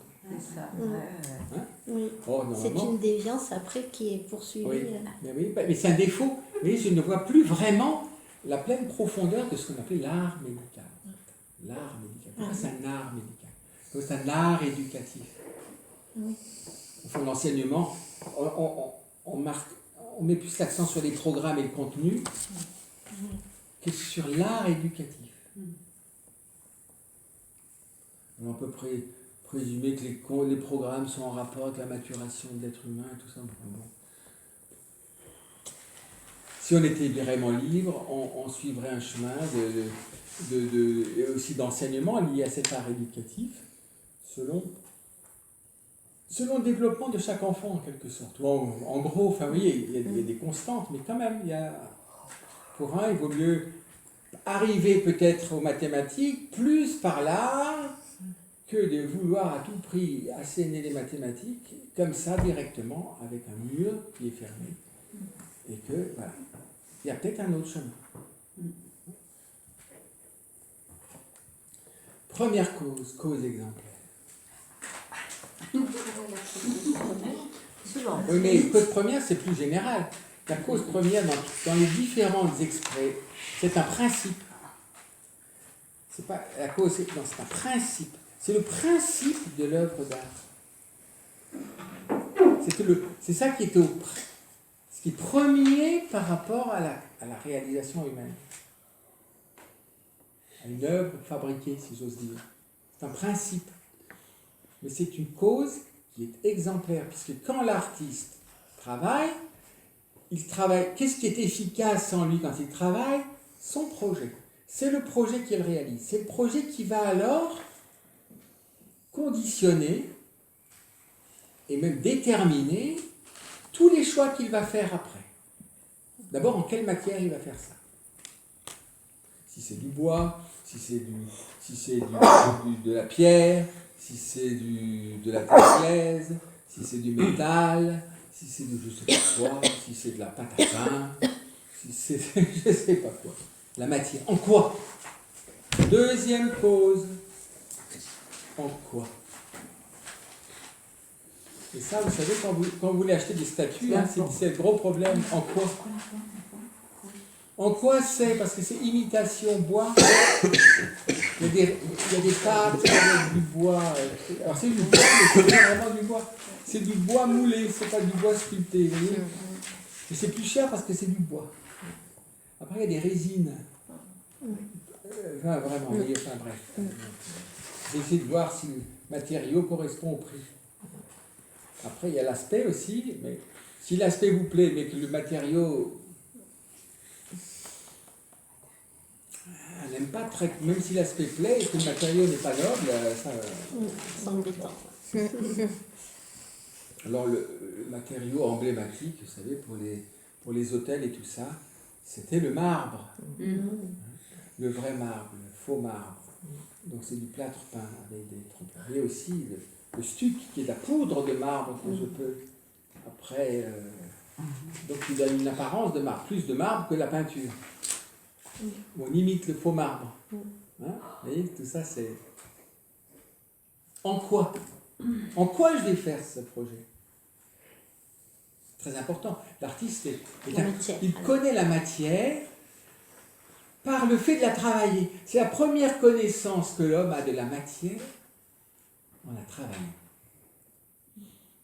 Oui. Oh, C'est une déviance après qui est poursuivie. Oui. Mais c'est un défaut. Mais je ne vois plus vraiment la pleine profondeur de ce qu'on appelait l'art médical. L'art médical. Pourquoi c'est un art médical? Parce que c'est un art éducatif. Oui. Au fond, l'enseignement, on met plus l'accent sur les programmes et le contenu que sur l'art éducatif. On peut présumer que les programmes sont en rapport avec la maturation de l'être humain et tout ça. Bon. Si on était vraiment libre, on suivrait un chemin et aussi d'enseignement lié à cet art éducatif selon le développement de chaque enfant en quelque sorte. En gros, enfin, vous voyez, il y a des constantes, mais quand même, pour un, il vaut mieux arriver peut-être aux mathématiques plus par l'art que de vouloir à tout prix asséner les mathématiques comme ça directement avec un mur qui est fermé. Et que, voilà, il y a peut-être un autre chemin. Première cause exemplaire. Oui, mais cause première, c'est plus général. La cause première, dans les différentes exprès, c'est un principe. C'est pas la cause, c'est un principe. C'est le principe de l'œuvre d'art. C'est ça qui est ce qui est premier par rapport à la réalisation humaine. À une œuvre fabriquée, si j'ose dire. C'est un principe. Mais c'est une cause qui est exemplaire, puisque quand l'artiste travaille, il travaille. Qu'est-ce qui est efficace en lui quand il travaille? Son projet. C'est le projet qu'il réalise. C'est le projet qui va alors conditionner et même déterminer tous les choix qu'il va faire après. D'abord, en quelle matière il va faire ça? Si c'est du bois, si c'est de la pierre, si c'est de la terre glaise, si c'est du métal, si c'est de je sais pas quoi, si c'est de la pâte à pain, si c'est je sais pas quoi. La matière. En quoi? Deuxième cause. En quoi? Et ça, vous savez, quand vous voulez acheter des statues, c'est le gros problème. En quoi? En quoi c'est? Parce que c'est imitation bois. Il y a des pâtes avec du bois. Alors c'est du bois, mais c'est pas vraiment du bois. C'est du bois moulé, c'est pas du bois sculpté. Vous voyez. Et c'est plus cher parce que c'est du bois. Après, il y a des résines. Enfin, vraiment, vous voyez, enfin bref. J'ai essayé de voir si le matériau correspond au prix. Après, il y a l'aspect aussi, mais si l'aspect vous plaît, mais que le matériau n'aime pas très, même si l'aspect plaît et que le matériau n'est pas noble, ça. C'est embêtant. Alors le matériau emblématique, vous savez, pour les hôtels et tout ça, c'était le marbre. Le vrai marbre, le faux marbre. Donc c'est du plâtre peint avec des trempes. Et aussi le stuc, qui est de la poudre de marbre qu'on se peut. Après, donc il donne une apparence de marbre, plus de marbre que la peinture. On imite le faux marbre. Hein? Vous voyez, tout ça c'est... En quoi je vais faire ce projet? Très important. L'artiste, il connaît la matière par le fait de la travailler. C'est la première connaissance que l'homme a de la matière en la travaillant.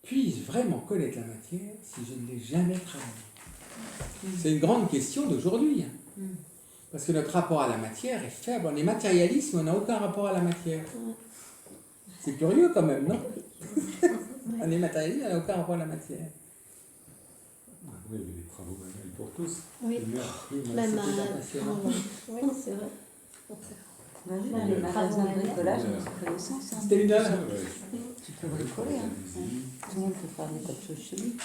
Puis-je vraiment connaître la matière si je ne l'ai jamais travaillée? C'est une grande question d'aujourd'hui. Hein. Parce que notre rapport à la matière est faible. On est matérialiste, mais on n'a aucun rapport à la matière. C'est curieux quand même, non? On est matérialiste, on n'a aucun rapport à la matière. Oui, mais les travaux manuels pour tous. Oui. Même oui, c'est vrai. Les magasins de bricolage, c'est connaissance. C'était une œuvre. Tu peux bricoler. Tout le monde peut faire des tas de choses chez lui.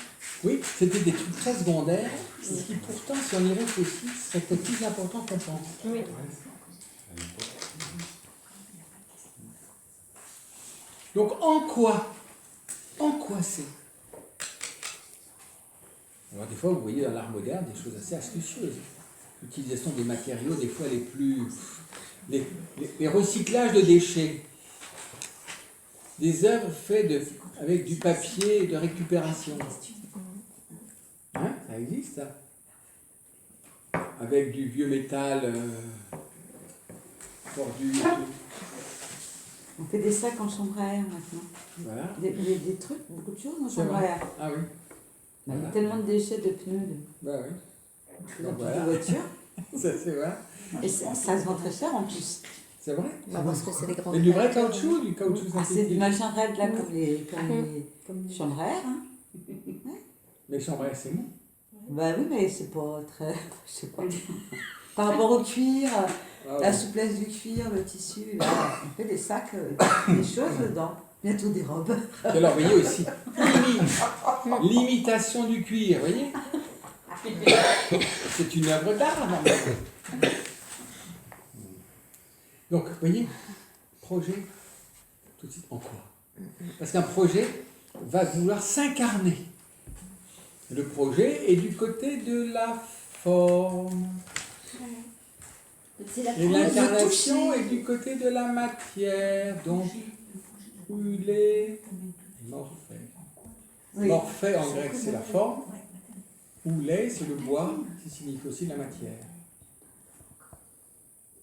Oui, c'était des trucs très secondaires, ce qui pourtant, si on y réfléchit, serait peut-être plus important qu'on pense. Oui. Donc en quoi c'est? Alors des fois, vous voyez dans l'art moderne des choses assez astucieuses. L'utilisation des matériaux, des fois les plus... Les recyclages de déchets. Des œuvres faites avec du papier de récupération. Hein, ça existe, ça. Avec du vieux métal tordu. On fait des sacs en chambre à air maintenant. Voilà. Des trucs, beaucoup de choses en C'est chambre à vrai. air. Ah oui. Il y a tellement de déchets de pneus, Bah oui. de Voilà. voitures. Ça, c'est vrai. Et ça se vend très cher en plus. C'est vrai. Parce que c'est des grands. Mais du vrai caoutchouc ou du caoutchouc C'est du synthétique? machin raide là, comme les chambres à air. Hein. Mais chambre à air, c'est mou. Bah oui, mais c'est pas très. Je sais pas. Par rapport au cuir, Ah la ouais. souplesse du cuir, le tissu, là, on fait des sacs, des choses dedans. Bientôt des robes. Et alors, vous voyez aussi, l'imitation du cuir, vous voyez? C'est une œuvre d'art, normalement. Donc, vous voyez, projet, tout de suite, en quoi? Parce qu'un projet va vouloir s'incarner. Le projet est du côté de la forme. C'est la Et l'incarnation est du côté de la matière. Donc, il est morphée. Oui. Morphée en grec, c'est la forme. Oulé, c'est le bois, qui signifie aussi la matière.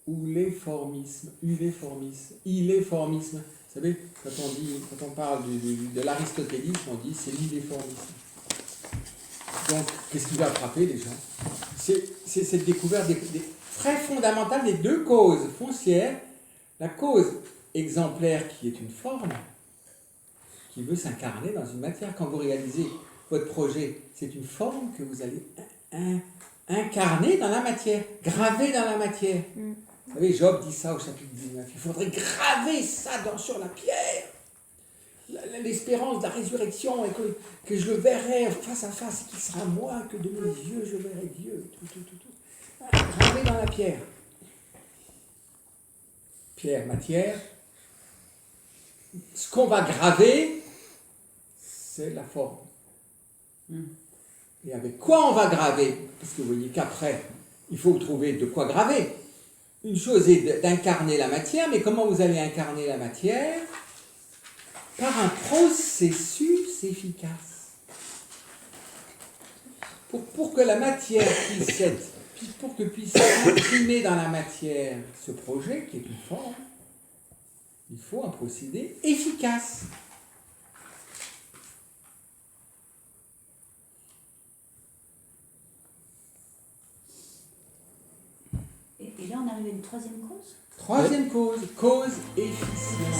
Ouléformisme, uléformisme, iléformisme. Vous savez, quand on parle de l'aristotélisme, on dit c'est l'iléformisme. Donc, qu'est-ce qui va frapper les gens? C'est cette découverte très fondamentale des deux causes foncières. La cause exemplaire qui est une forme, qui veut s'incarner dans une matière. Quand vous réalisez votre projet, c'est une forme que vous allez incarner dans la matière, graver dans la matière. Vous savez, Job dit ça au chapitre 19. Il faudrait graver ça sur la pierre. L'espérance de la résurrection et que je le verrai face à face et qu'il sera moi, que de mes yeux je verrai Dieu. Tout. Gravé dans la pierre. Pierre, matière. Ce qu'on va graver, c'est la forme. Et avec quoi on va graver? Parce que vous voyez qu'après, il faut trouver de quoi graver. Une chose est d'incarner la matière, mais comment vous allez incarner la matière? Par un processus efficace. Pour que la matière puisse imprimer dans la matière ce projet, qui est une forme, Il faut un procédé efficace. Et là, on arrive à une troisième cause. Troisième cause, cause efficiente.